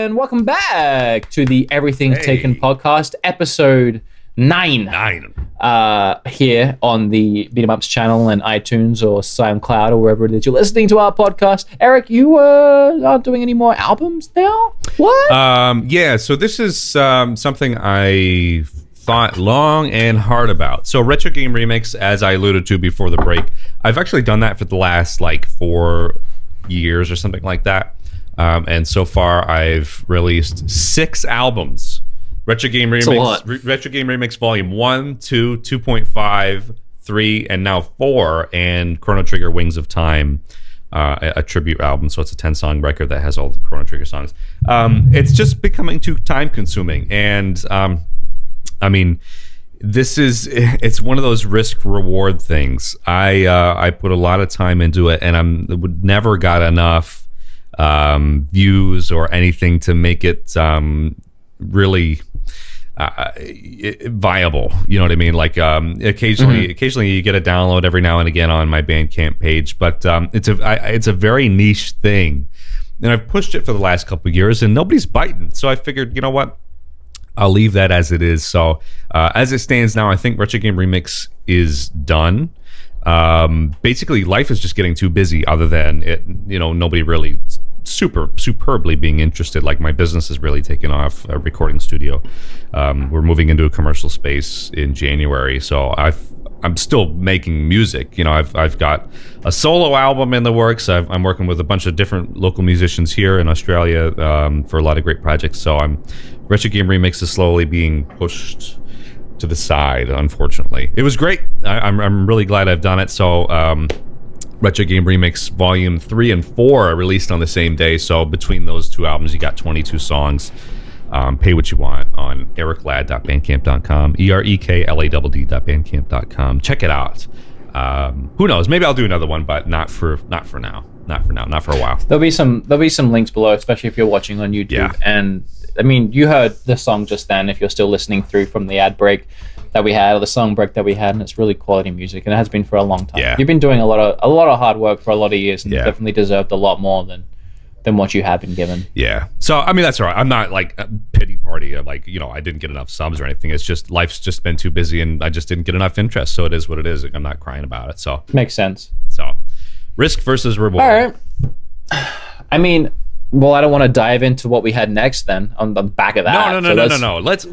Welcome back to the Everything's Taken podcast, episode 9. Here on the Beat 'em Ups channel and iTunes or SoundCloud or wherever it is you're listening to our podcast. Eric, you aren't doing any more albums now? What? Yeah, so this is something I thought long and hard about. So Retro Game Remix, as I alluded to before the break, I've actually done that for the last 4 years or something like that. And so far, I've released 6 albums. Retro Game Remix Volume 1, 2, 2.5, 3, and now 4, and Chrono Trigger Wings of Time, a tribute album. So it's a 10-song record that has all the Chrono Trigger songs. It's just becoming too time-consuming. And, I mean, it's one of those risk-reward things. I put a lot of time into it, and I never got enough views or anything to make it really viable. You know what I mean? Occasionally you get a download every now and again on my Bandcamp page, but it's a very niche thing, and I've pushed it for the last couple of years, and nobody's biting. So I figured, you know what? I'll leave that as it is. So as it stands now, I think Retro Game Remix is done. Basically, life is just getting too busy. Other than it, nobody really superbly being interested. Like, my business is really taken off. A recording studio. We're moving into a commercial space in January, so I'm still making music. I've got a solo album in the works. I'm working with a bunch of different local musicians here in Australia for a lot of great projects. So Retro Game Remix is slowly being pushed to the side, unfortunately. It was great. I'm really glad I've done it. So Retro Game Remix Volume 3 and 4 are released on the same day. So between those two albums, you got 22 songs. Pay what you want on eriklad.bandcamp.com, EREKLADD.bandcamp.com. Check it out. Who knows? Maybe I'll do another one, but not for now. Not for a while. There'll be some links below, especially if you're watching on YouTube. Yeah. And I mean, you heard the song just then. If you're still listening through from the ad break that we had, or the song break that we had, and it's really quality music, and it has been for a long time. Yeah. You've been doing a lot of hard work for a lot of years, and Yeah. definitely deserved a lot more than what you have been given. Yeah. So I mean, that's all right. I'm not like a pity party. Like, you know, I didn't get enough subs or anything. It's just life's just been too busy, and I just didn't get enough interest. So it is what it is. I'm not crying about it. So Makes sense. So risk versus reward. All right. I mean, well, I don't want to dive into what we had next then on the back of that. No. Let's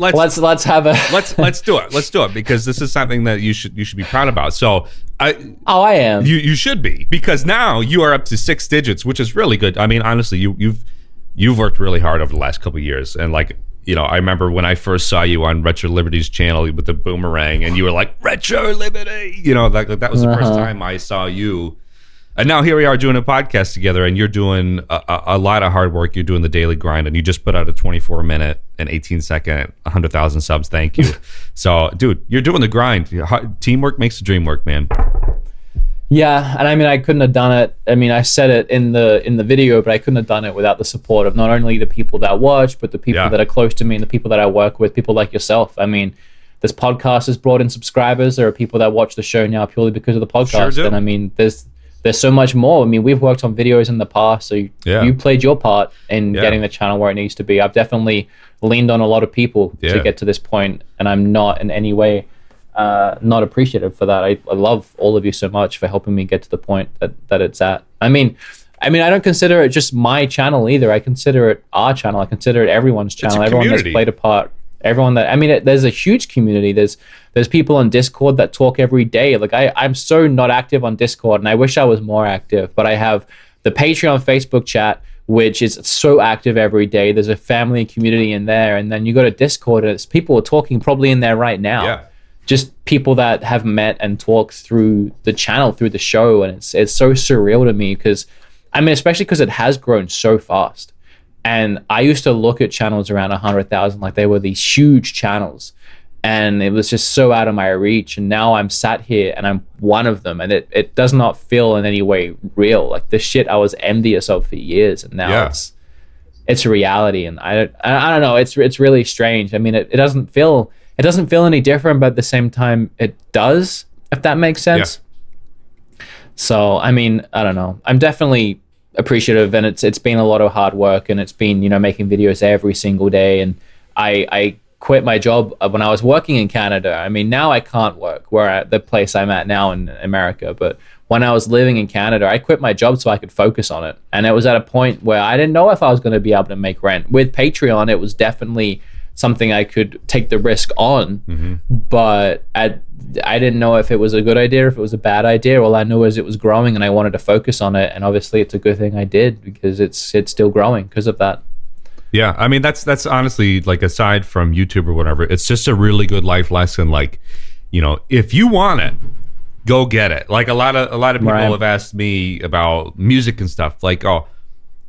have a let's do it. Let's do it, because this is something that you should be proud about. So I am. You should be, because now you are up to 6 digits, which is really good. I mean, honestly, you've worked really hard over the last couple of years, and like, you know, I remember when I first saw you on Retro Liberty's channel with the boomerang, and you were like, Retro Liberty, you know, that was the first time I saw you. And now here we are doing a podcast together, and you're doing a lot of hard work. You're doing the daily grind, and you just put out a 24-minute and 18-second, 100,000 subs. Thank you. So, dude, you're doing the grind. Teamwork makes the dream work, man. Yeah, and I mean, I couldn't have done it. I mean, I said it in the video, but I couldn't have done it without the support of not only the people that watch, but the people that are close to me and the people that I work with, people like yourself. I mean, this podcast has brought in subscribers. There are people that watch the show now purely because of the podcast. Sure do. And I mean, there's so much more. I mean, we've worked on videos in the past, so you played your part in getting the channel where it needs to be. I've definitely leaned on a lot of people to get to this point, and I'm not in any way not appreciative for that. I love all of you so much for helping me get to the point that it's at. I mean, I don't consider it just my channel either. I consider it our channel. I consider it everyone's channel. Everyone that's played a part. Everyone that, I mean, there's a huge community. There's people on Discord that talk every day. Like I'm so not active on Discord, and I wish I was more active, but I have the Patreon Facebook chat, which is so active every day. There's a family and community in there. And then you go to Discord, and it's people are talking probably in there right now. Yeah. Just people that have met and talked through the channel, through the show. And it's so surreal to me, because, I mean, especially because it has grown so fast. And I used to look at channels around 100,000 like they were these huge channels, and it was just so out of my reach. And now I'm sat here and I'm one of them, and it does not feel in any way real. Like the shit I was envious of for years, and now it's a reality. And I don't know. It's really strange. I mean, it doesn't feel any different, but at the same time it does, if that makes sense. Yeah. So I mean, I don't know. I'm definitely appreciative, and it's been a lot of hard work, and it's been, you know, making videos every single day. And I quit my job when I was working in Canada. I mean, now I can't work the place I'm at now in America, but when I was living in Canada, I quit my job so I could focus on it. And it was at a point where I didn't know if I was going to be able to make rent. With Patreon, it was definitely something I could take the risk on, but I didn't know if it was a good idea or if it was a bad idea. All I knew is it was growing, and I wanted to focus on it. And obviously it's a good thing I did, because it's still growing because of that. Yeah, I mean, that's honestly, like, aside from YouTube or whatever, it's just a really good life lesson. Like, you know, if you want it, go get it. Like a lot of people have asked me about music and stuff, like, oh,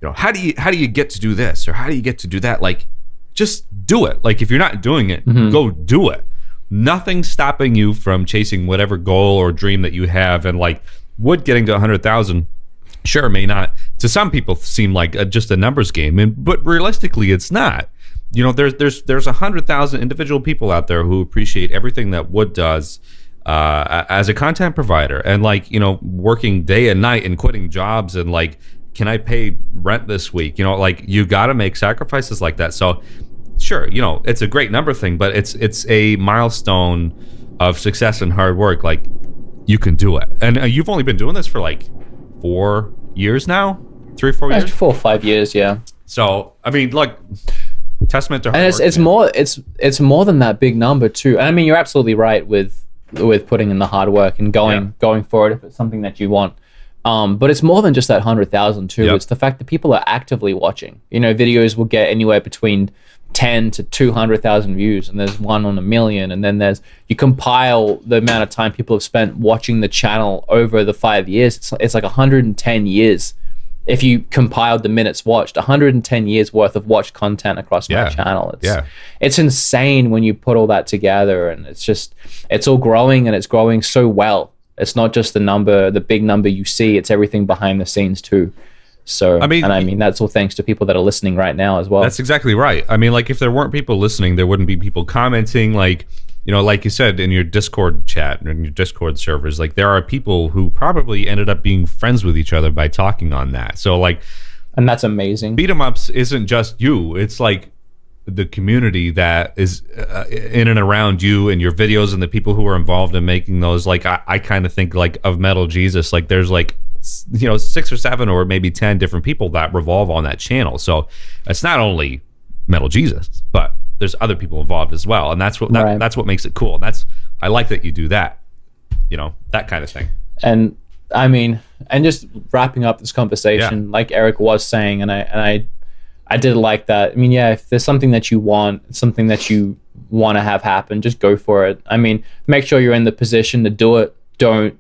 you know, how do you get to do this, or how do you get to do that? Like, just do it. Like, if you're not doing it, go do it. Nothing's stopping you from chasing whatever goal or dream that you have. And like, would getting to 100,000, sure, may not, to some people, seem like just a numbers game, but realistically, it's not. You know, there's 100,000 individual people out there who appreciate everything that Wood does as a content provider, and like, you know, working day and night and quitting jobs, and like, can I pay rent this week? You know, like, you got to make sacrifices like that. So sure, you know, it's a great number thing, but it's a milestone of success and hard work. Like, you can do it. And you've only been doing this for like 4 years now, 3 or 4 years, 4 or 5 years. Yeah. So, I mean, like, testament to hard and work, it's more than that big number too. And I mean, you're absolutely right with putting in the hard work and going forward if it's something that you want. But it's more than just that 100,000 too. Yep. It's the fact that people are actively watching. You know, videos will get anywhere between 10 to 200,000 views, and there's one on a million, and then you compile the amount of time people have spent watching the channel over the 5 years. It's like 110 years. If you compiled the minutes watched, 110 years worth of watched content across my channel. It's insane when you put all that together, and it's all growing, and it's growing so well. It's not just the big number you see, it's everything behind the scenes too. So, I mean, that's all thanks to people that are listening right now as well. That's exactly right. I mean, like, if there weren't people listening, there wouldn't be people commenting. Like, you know, like you said, in your Discord chat and in your Discord servers, like, there are people who probably ended up being friends with each other by talking on that. So, like, and that's amazing. Beat 'em ups isn't just you. It's like the community that is in and around you and your videos and the people who are involved in making those. Like, I kind of think like of Metal Jesus. Like, there's like, you know, 6 or 7 or maybe 10 different people that revolve on that channel. So it's not only Metal Jesus, but there's other people involved as well, and that's what that's what makes it cool. I like that you do that, you know, that kind of thing. And I mean, and just wrapping up this conversation, like Eric was saying, and I did like that. I mean, yeah, if there's something that you want, something that you want to have happen, just go for it. I mean, make sure you're in the position to do it. Don't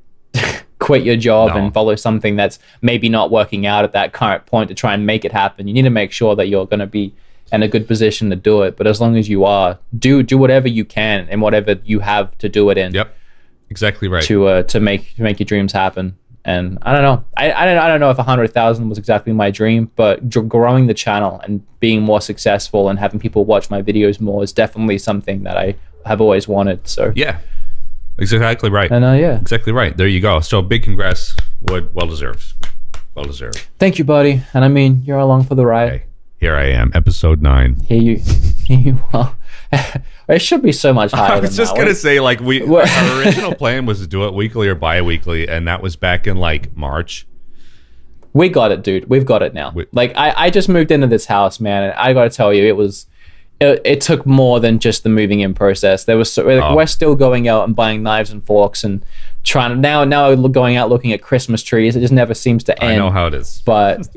quit your job and follow something that's maybe not working out at that current point to try and make it happen. You need to make sure that you're going to be in a good position to do it. But as long as you are, do whatever you can and whatever you have to do it in. Yep, exactly right. To make your dreams happen. And I don't know. I don't know if 100,000 was exactly my dream, but growing the channel and being more successful and having people watch my videos more is definitely something that I have always wanted. So yeah. Exactly right. And exactly right. There you go. So big congrats. Well deserved. Well deserved. Thank you, buddy. And I mean, you're along for the ride. Okay. Here I am, episode 9. Here you are. It should be so much higher. I was just gonna say, like, our original plan was to do it weekly or bi-weekly, and that was back in like March. We got it, dude. We've got it now. I just moved into this house, man, and I got to tell you, it took more than just the moving in process. We're still going out and buying knives and forks and trying to now going out looking at Christmas trees. It just never seems to end. I know how it is. But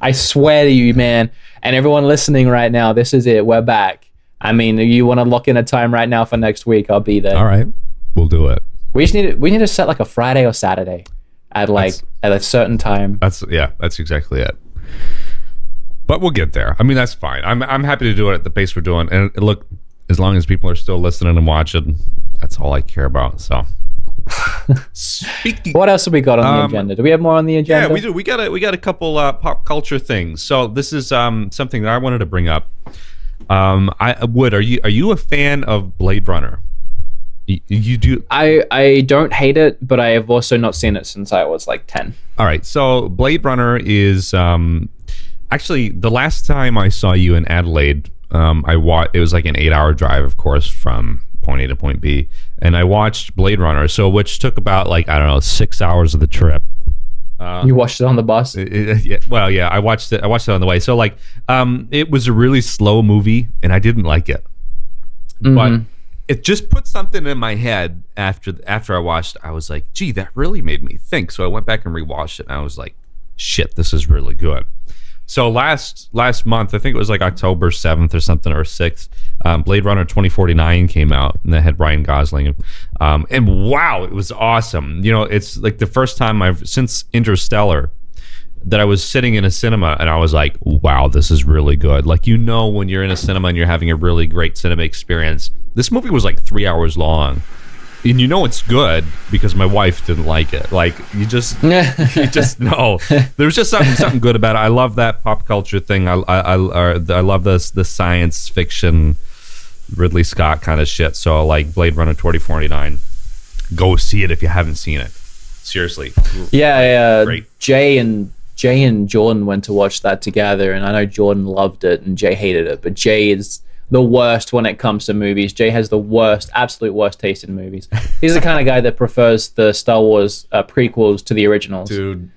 I swear to you, man, and everyone listening right now, this is it. We're back. I mean, you want to lock in a time right now for next week? I'll be there. All right, we'll do it. We need to set like a Friday or Saturday at a certain time. That's exactly it. But we'll get there. I mean, that's fine. I'm happy to do it at the pace we're doing. And look, as long as people are still listening and watching, that's all I care about. So, what else have we got on the agenda? Do we have more on the agenda? Yeah, we do. We got a couple pop culture things. So this is something that I wanted to bring up. Are you a fan of Blade Runner? You do? I don't hate it, but I have also not seen it since I was like 10. All right. So Blade Runner is actually, the last time I saw you in Adelaide, it was like an 8-hour drive, of course, from point A to point B, and I watched Blade Runner, which took about 6 hours of the trip. You watched it on the bus? I watched it on the way. So it was a really slow movie, and I didn't like it, but it just put something in my head after I watched. I was like, gee, that really made me think. So I went back and rewatched it, and I was like, shit, this is really good. So last month, I think it was like October 7th or something, or 6th, Blade Runner 2049 came out, and that had Ryan Gosling. And wow, it was awesome. You know, it's like the first time since Interstellar that I was sitting in a cinema, and I was like, wow, this is really good. Like, you know, when you're in a cinema and you're having a really great cinema experience. This movie was like 3 hours long. And you know it's good because my wife didn't like it. Like, you just know. There's just something good about it. I love that pop culture thing. I love the science fiction Ridley Scott kind of shit. So like Blade Runner 2049, go see it if you haven't seen it. Seriously. Yeah, great. Jay and Jordan went to watch that together, and I know Jordan loved it and Jay hated it, but Jay is the worst when it comes to movies. Jay has the absolute worst taste in movies. He's the kind of guy that prefers the Star Wars prequels to the originals. Dude.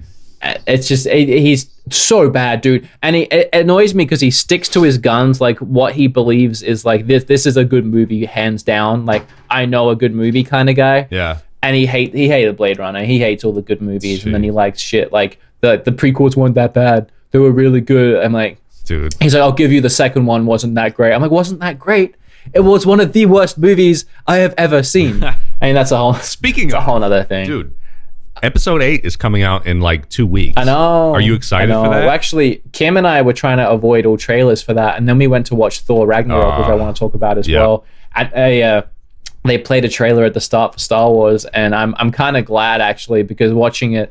It's just, he's so bad, dude. And it annoys me because he sticks to his guns, like what he believes is like, this is a good movie, hands down. Like, I know a good movie kind of guy. Yeah. And he hated Blade Runner. He hates all the good movies. Shit. And then he likes shit like the prequels weren't that bad. They were really good. I'm like, dude. He's like, I'll give you the second one wasn't that great. I'm like, wasn't that great? It was one of the worst movies I have ever seen. I mean, that's a whole other thing. Dude, episode 8 is coming out in like 2 weeks. I know. Are you excited for that? Well, actually, Kim and I were trying to avoid all trailers for that, and then we went to watch Thor Ragnarok, which I want to talk about as well. They played a trailer at the start for Star Wars, and I'm kind of glad actually, because watching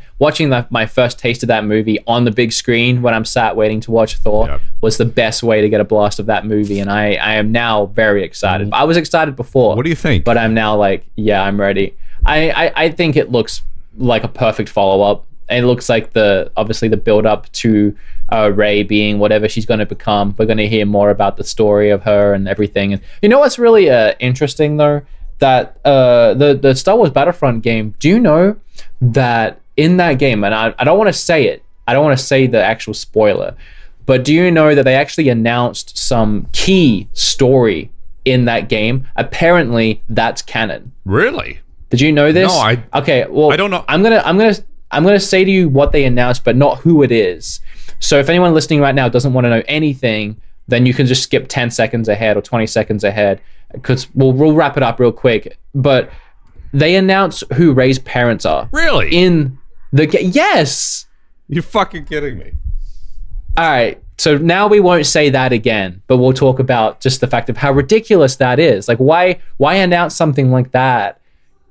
my first taste of that movie on the big screen when I'm sat waiting to watch Thor was the best way to get a blast of that movie, and I am now very excited. I was excited before. What do you think? But I'm now like, yeah, I'm ready. I think it looks like a perfect follow-up. It looks like obviously the build-up to Rey being whatever she's going to become. We're going to hear more about the story of her and everything. And you know what's really interesting though? That the Star Wars Battlefront game, do you know that in that game, and I don't want to say it, I don't want to say the actual spoiler, but do you know that they actually announced some key story in that game? Apparently that's canon. Really? Did you know this? No, okay, well, I don't know. I'm gonna say to you what they announced, but not who it is. So if anyone listening right now doesn't want to know anything, then you can just skip 10 seconds ahead or 20 seconds ahead, because we'll wrap it up real quick. But they announced who Rey's parents are. Really? In the game. Yes! You're fucking kidding me. All right. So now we won't say that again, but we'll talk about just the fact of how ridiculous that is. Like, why announce something like that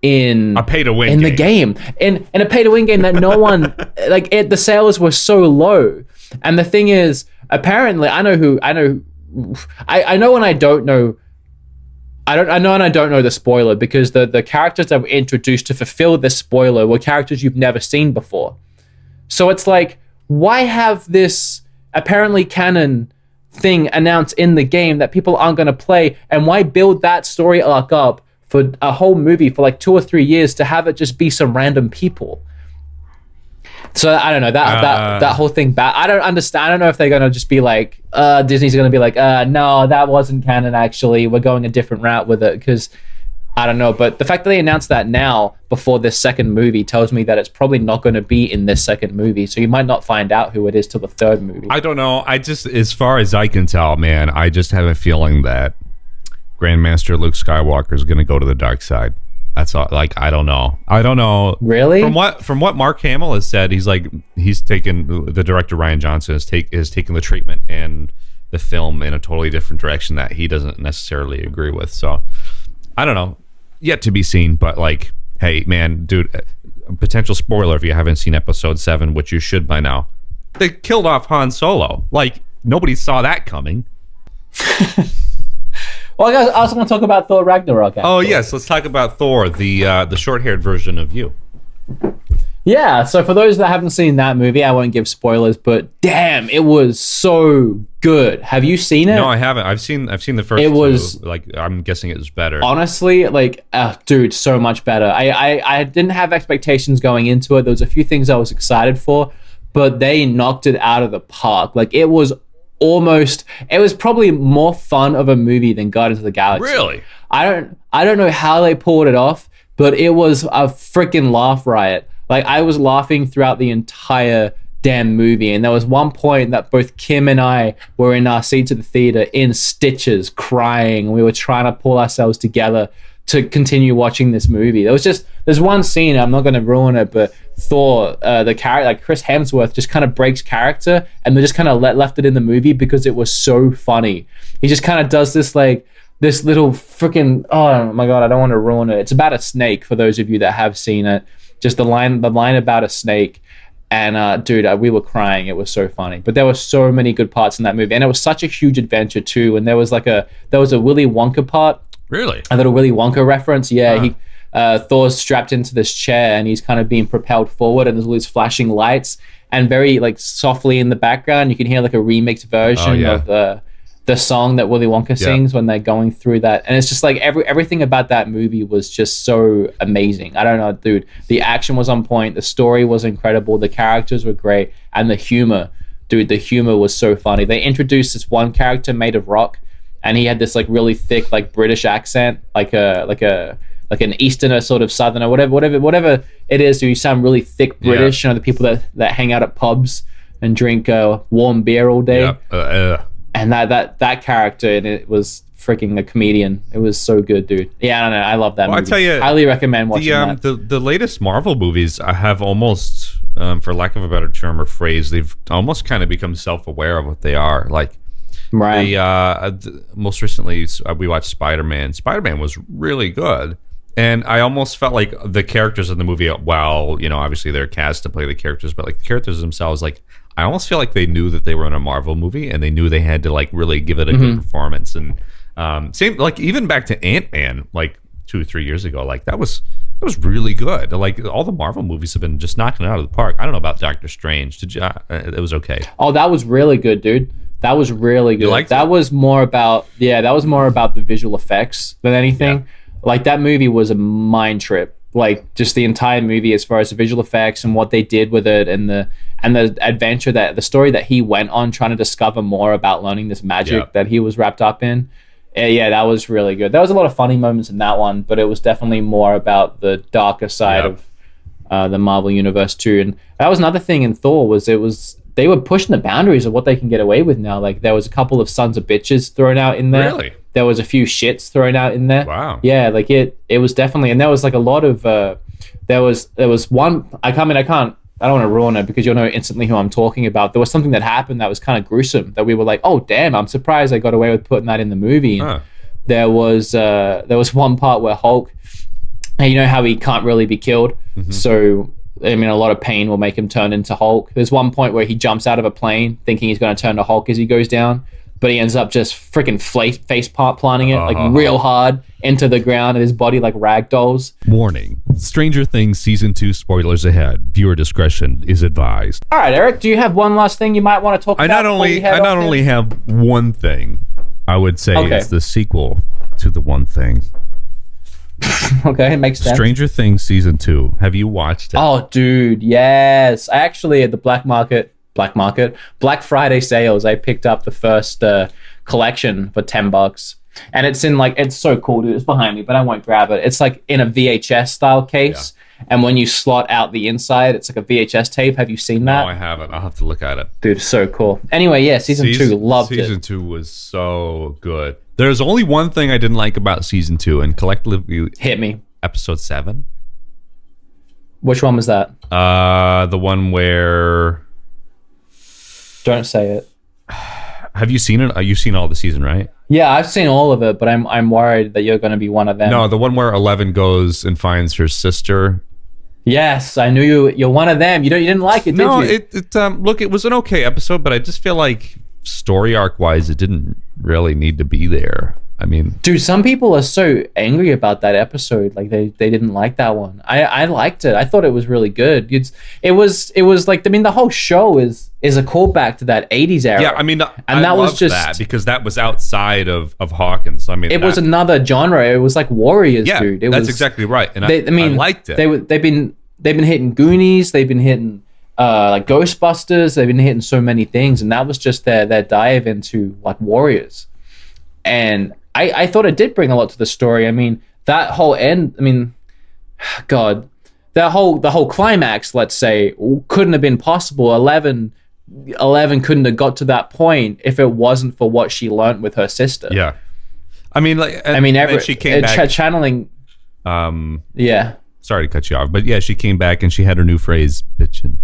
in a pay-to-win in the game? In a pay-to-win game that no one... the sales were so low. And the thing is, apparently, I know when I don't know... I know and I don't know the spoiler, because the characters that were introduced to fulfill this spoiler were characters you've never seen before. So it's like, why have this apparently canon thing announced in the game that people aren't going to play, and why build that story arc up for a whole movie for like 2 or 3 years to have it just be some random people? So I don't know that whole thing. I don't understand. I don't know if they're gonna just be like, Disney's gonna be like, no, that wasn't canon. Actually, we're going a different route with it, because I don't know. But the fact that they announced that now before this second movie tells me that it's probably not going to be in this second movie. So you might not find out who it is till the third movie. I don't know. As far as I can tell, man, I just have a feeling that Grandmaster Luke Skywalker is gonna go to the dark side. That's all. Like, I don't know. Really? From what Mark Hamill has said, he's taken, the director Rian Johnson has taken the treatment and the film in a totally different direction that he doesn't necessarily agree with. So I don't know. Yet to be seen. But like, hey, man, dude, a potential spoiler if you haven't seen Episode 7, which you should by now. They killed off Han Solo. Like, nobody saw that coming. Well, I also want to talk about Thor Ragnarok. Actually. Oh yes, let's talk about Thor, the short-haired version of you. Yeah, so for those that haven't seen that movie, I won't give spoilers, but damn, it was so good. Have you seen it? No, I haven't. I've seen the first. It was two. Like, I'm guessing it was better. Honestly, like, dude, so much better. I didn't have expectations going into it. There was a few things I was excited for, but they knocked it out of the park. Like, it was probably more fun of a movie than Guardians of the Galaxy. Really? I don't know how they pulled it off, but it was a freaking laugh riot. Like, I was laughing throughout the entire damn movie, and there was one point that both Kim and I were in our seats at the theater in stitches, crying. We were trying to pull ourselves together to continue watching this movie. There's one scene, I'm not going to ruin it, but Thor, the character, like Chris Hemsworth, just kind of breaks character, and they just kind of left it in the movie because it was so funny. He just kind of does this little freaking, oh my god, I don't want to ruin it. It's about a snake, for those of you that have seen it. Just the line about a snake, and dude, we were crying. It was so funny. But there were so many good parts in that movie, and it was such a huge adventure too. And there was a Willy Wonka part. Really? A little Willy Wonka reference. Yeah, Thor's strapped into this chair, and he's kind of being propelled forward, and there's all these flashing lights, and very like softly in the background you can hear like a remixed version of the song that Willy Wonka sings when they're going through that. And it's just like everything about that movie was just so amazing. I don't know, dude. The action was on point. The story was incredible. The characters were great. And the humor, dude, the humor was so funny. They introduced this one character made of rock, and he had this like really thick like British accent, like an Easterner sort of Southerner, whatever it is. So you sound really thick British. You know, the people that hang out at pubs. and drink warm beer all day. Yep. And that character, and it was freaking a comedian. It was so good, dude. Yeah, I don't know. I love that movie. I tell you, highly recommend watching that. The latest Marvel movies have almost, for lack of a better term or phrase, they've almost kind of become self-aware of what they are. Like, right. Most recently, we watched Spider-Man. Spider-Man was really good. And I almost felt like the characters in the movie, well, obviously they're cast to play the characters, but like the characters themselves, like, I almost feel like they knew that they were in a Marvel movie and they knew they had to like really give it a good performance. And same, like even back to Ant-Man, like 2-3 years ago, like that was really good. Like all the Marvel movies have been just knocking it out of the park. I don't know about Doctor Strange. Did you? It was okay. Oh, that was really good, dude. That was really good. You liked that it? was more about the visual effects than anything. Yeah. Like that movie was a mind trip. Like just the entire movie, as far as the visual effects and what they did with it, and the adventure, the story that he went on, trying to discover more about learning this magic that he was wrapped up in. Yeah, that was really good. There was a lot of funny moments in that one, but it was definitely more about the darker side of the Marvel universe too. And that was another thing in Thor was they were pushing the boundaries of what they can get away with now. Like there was a couple of sons of bitches thrown out in there. Really? There was a few shits thrown out in there. Wow. Yeah, like it was definitely, and there was like a lot of there was one. I don't want to ruin it because you'll know instantly who I'm talking about. There was something that happened that was kind of gruesome that we were like, oh damn, I'm surprised I got away with putting that in the movie. And there was one part where Hulk, and you know how he can't really be killed, so I mean a lot of pain will make him turn into Hulk. There's one point where he jumps out of a plane thinking he's going to turn to Hulk as he goes down, but he ends up just freaking face planting it like real hard into the ground, and his body like rag dolls. Warning: Stranger Things season 2 spoilers ahead. Viewer discretion is advised. All right, Eric, do you have one last thing you might want to talk about? I not only have one thing. I would say it's the sequel to the one thing. Okay, it makes sense. Stranger Things season 2. Have you watched it? Oh, dude, yes. I actually at the Black Friday sales, I picked up the first collection for $10, and it's so cool, dude. It's behind me, but I won't grab it. It's like in a VHS style case, and when you slot out the inside, it's like a VHS tape. Have you seen that? No, I haven't. I'll have to look at it. Dude, so cool. Anyway, yeah, season 2, loved it. Season 2 was so good. There's only one thing I didn't like about season 2, and collectively, hit me. Episode 7. Which one was that? The one where. Don't say it. Have you seen it? You've seen all the season, right? Yeah, I've seen all of it, but I'm worried that you're going to be one of them. No, the one where 11 goes and finds her sister. Yes, I knew you're one of them. You didn't like it, did you? No, look, it was an okay episode, but I just feel like story arc wise, it didn't really need to be there. I mean, dude, some people are so angry about that episode. Like they didn't like that one. I liked it. I thought it was really good. It was like, I mean, the whole show is a callback to that 80s era. Yeah, I mean, and that was just that because that was outside of Hawkins. I mean, it was another genre. It was like Warriors, dude. That's exactly right. And I liked it. They've been hitting Goonies. They've been hitting like Ghostbusters. They've been hitting so many things, and that was just their dive into like Warriors. And I thought it did bring a lot to the story. I mean, that whole end. I mean, God, the whole climax. Let's say couldn't have been possible. 11 couldn't have got to that point if it wasn't for what she learned with her sister. Yeah, I mean, like, she came back channeling. Yeah. Sorry to cut you off, but yeah, she came back and she had her new phrase, bitchin'.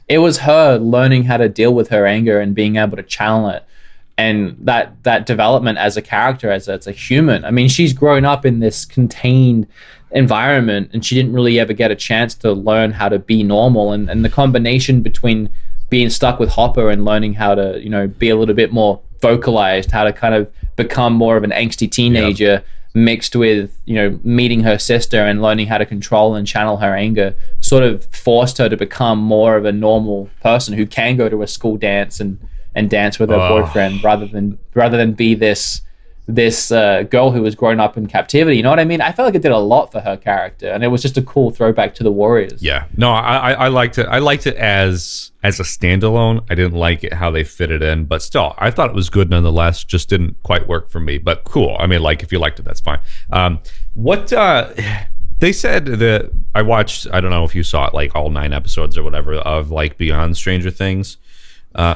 It was her learning how to deal with her anger and being able to channel it. And that development as a character, as a human. I mean, she's grown up in this contained environment, and she didn't really ever get a chance to learn how to be normal. And the combination between being stuck with Hopper and learning how to, be a little bit more vocalized, how to kind of become more of an angsty teenager, mixed with, meeting her sister and learning how to control and channel her anger, sort of forced her to become more of a normal person who can go to a school dance and dance with her boyfriend rather than be this girl who was growing up in captivity. You know what I mean? I felt like it did a lot for her character, and it was just a cool throwback to the Warriors. Yeah, no, I liked it. I liked it as a standalone. I didn't like it how they fit it in, but still, I thought it was good nonetheless. Just didn't quite work for me, but cool. I mean, like if you liked it, that's fine. They said that I watched. I don't know if you saw it, like all 9 episodes or whatever of like Beyond Stranger Things.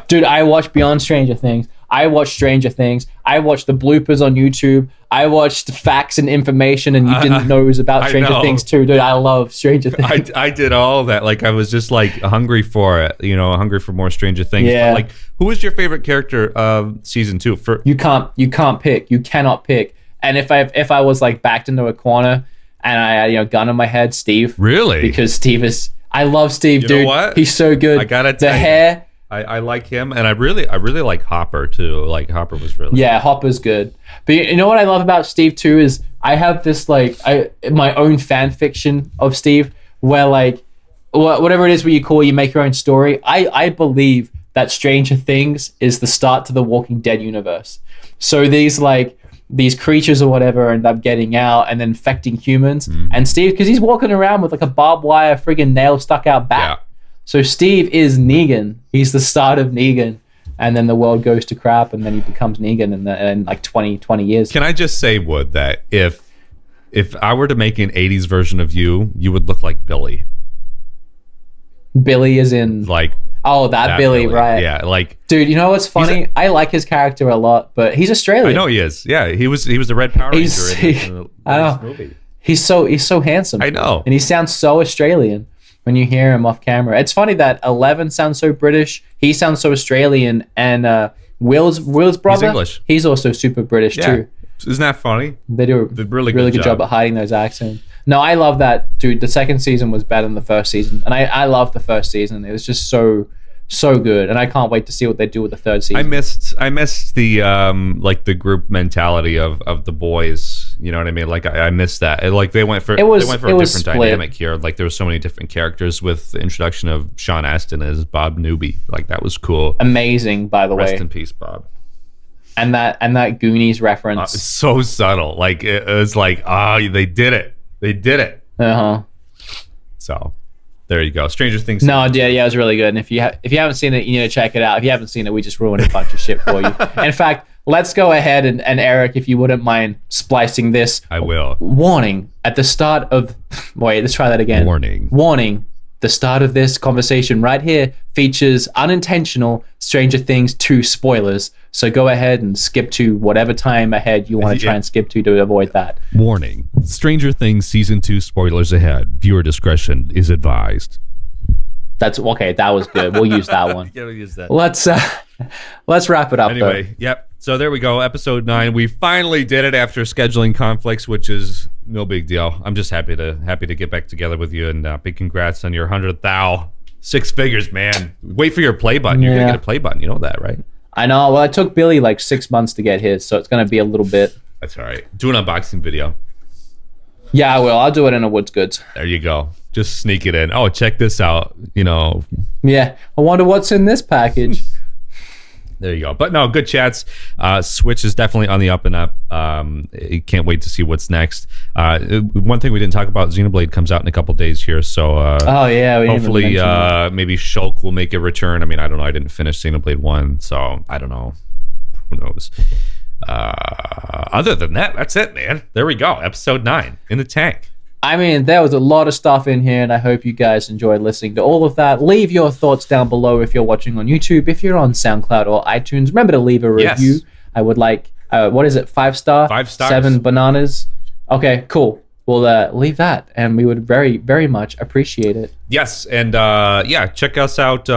Dude, I watched Beyond Stranger Things. I watched Stranger Things. I watched the bloopers on YouTube. I watched facts and information, and you didn't know it was about Stranger Things too, dude. I love Stranger Things. I did all that. Like I was just like hungry for it, hungry for more Stranger Things. Yeah. But, like, who was your favorite character of season 2? You can't pick. You cannot pick. And if I was like backed into a corner and I had gun in my head, Steve. Really? Because Steve is. I love Steve, dude. Know what? He's so good. I gotta tell the hair. I like him, and I really like Hopper too. Like Hopper was really Hopper's good. But you know what I love about Steve too is I have this my own fan fiction of Steve where like whatever it is where you make your own story. I believe that Stranger Things is the start to the Walking Dead universe. So these creatures or whatever end up getting out and then infecting humans. And Steve, because he's walking around with like a barbed wire friggin' nail stuck out back. Yeah. So Steve is Negan. He's the start of Negan. And then the world goes to crap and then he becomes Negan in like 20 years. Can I just say, Wood, that if I were to make an 80s version of you, you would look like Billy. Billy is in... Like... Oh, that Billy, right. Yeah, like... Dude, you know what's funny? I like his character a lot, but he's Australian. I know he is. Yeah, he was the Red Power Ranger in the last movie. He's so handsome. I know. And he sounds so Australian when you hear him off camera. It's funny that 11 sounds so British. He sounds so Australian. And Will's brother, he's English. He's also super British too. Isn't that funny? They do a really good job at hiding those accents. No, I love that, dude. The second season was better than the first season. And I loved the first season. It was just so good. And I can't wait to see what they do with the third season. I missed the the group mentality of the boys. You know what I mean? Like I missed that. They went for a different dynamic here. Like there were so many different characters with the introduction of Sean Astin as Bob Newby. Like that was cool. Amazing, by the way. Rest in peace, Bob. And that Goonies reference. So subtle. Like it was like, they did it. They did it. Uh-huh. So there you go. Stranger Things. No, yeah, it was really good. And if you haven't seen it, you need to check it out. If you haven't seen it, we just ruined a bunch of shit for you. In fact, let's go ahead and Eric, if you wouldn't mind splicing this. I will. Warning at the start of... Wait, let's try that again. Warning. The start of this conversation right here features unintentional Stranger Things 2 spoilers. So go ahead and skip to whatever time ahead you want to try and skip to avoid that. Warning. Stranger Things Season 2 spoilers ahead. Viewer discretion is advised. That's okay. That was good. We'll use that one. Yeah, we'll use that. Let's wrap it up. Anyway, though. Yep. So there we go. Episode 9. We finally did it after scheduling conflicts, which is no big deal. I'm just happy to get back together with you, and big congrats on your 100th thou. 6 figures, man. Wait for your play button. You're gonna get a play button. You know that, right? I know. Well, it took Billy like 6 months to get his, so it's gonna be a little bit. That's all right. Do an unboxing video. Yeah, I will. I'll do it in a Woods Goods. There you go. Just sneak it in. Oh, check this out. Yeah. I wonder what's in this package. There you go. But no, good chats. Switch is definitely on the up and up. Can't wait to see what's next. One thing we didn't talk about, Xenoblade comes out in a couple days here. So hopefully maybe Shulk will make a return. I mean, I don't know. I didn't finish Xenoblade 1, so I don't know. Who knows? Other than that, that's it, man. There we go. Episode 9 in the tank. I mean, there was a lot of stuff in here, and I hope you guys enjoyed listening to all of that. Leave your thoughts down below if you're watching on YouTube. If you're on SoundCloud or iTunes, remember to leave a review. Yes. I would like, what is it, 5 star? 5 stars. 7 bananas. Okay, cool. We'll leave that, and we would very, very much appreciate it. Yes, and check us out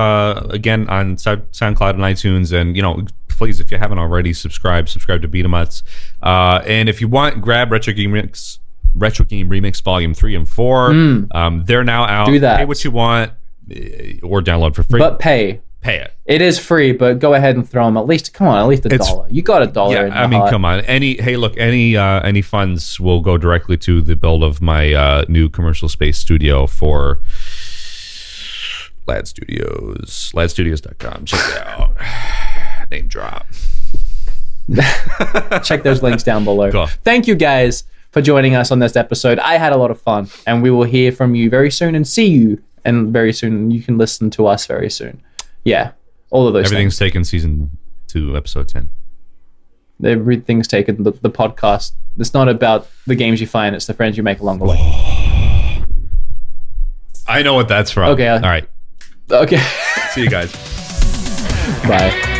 again on SoundCloud and iTunes, and please, if you haven't already, subscribe to Beat 'em Ups. And if you want, grab Retro Game Remix Volume 3 and 4. They're now out. Do that. Pay what you want or download for free. But pay it. It is free, but go ahead and throw them at least $1. You got $1. Yeah, I mean, come on. Any funds will go directly to the build of my new commercial space studio for Lad Studios. LadStudios.com. Check it out. Name drop. Check those links down below. Cool. Thank you guys for joining us on this episode. I had a lot of fun, and we will hear from you very soon and see you and very soon. You can listen to us very soon. Yeah, all of those Everything's things. taken season 2, episode 10. Everything's taken. The podcast. It's not about the games you find. It's the friends you make along the way. I know what that's from. Okay. All right. Okay. See you guys. Bye.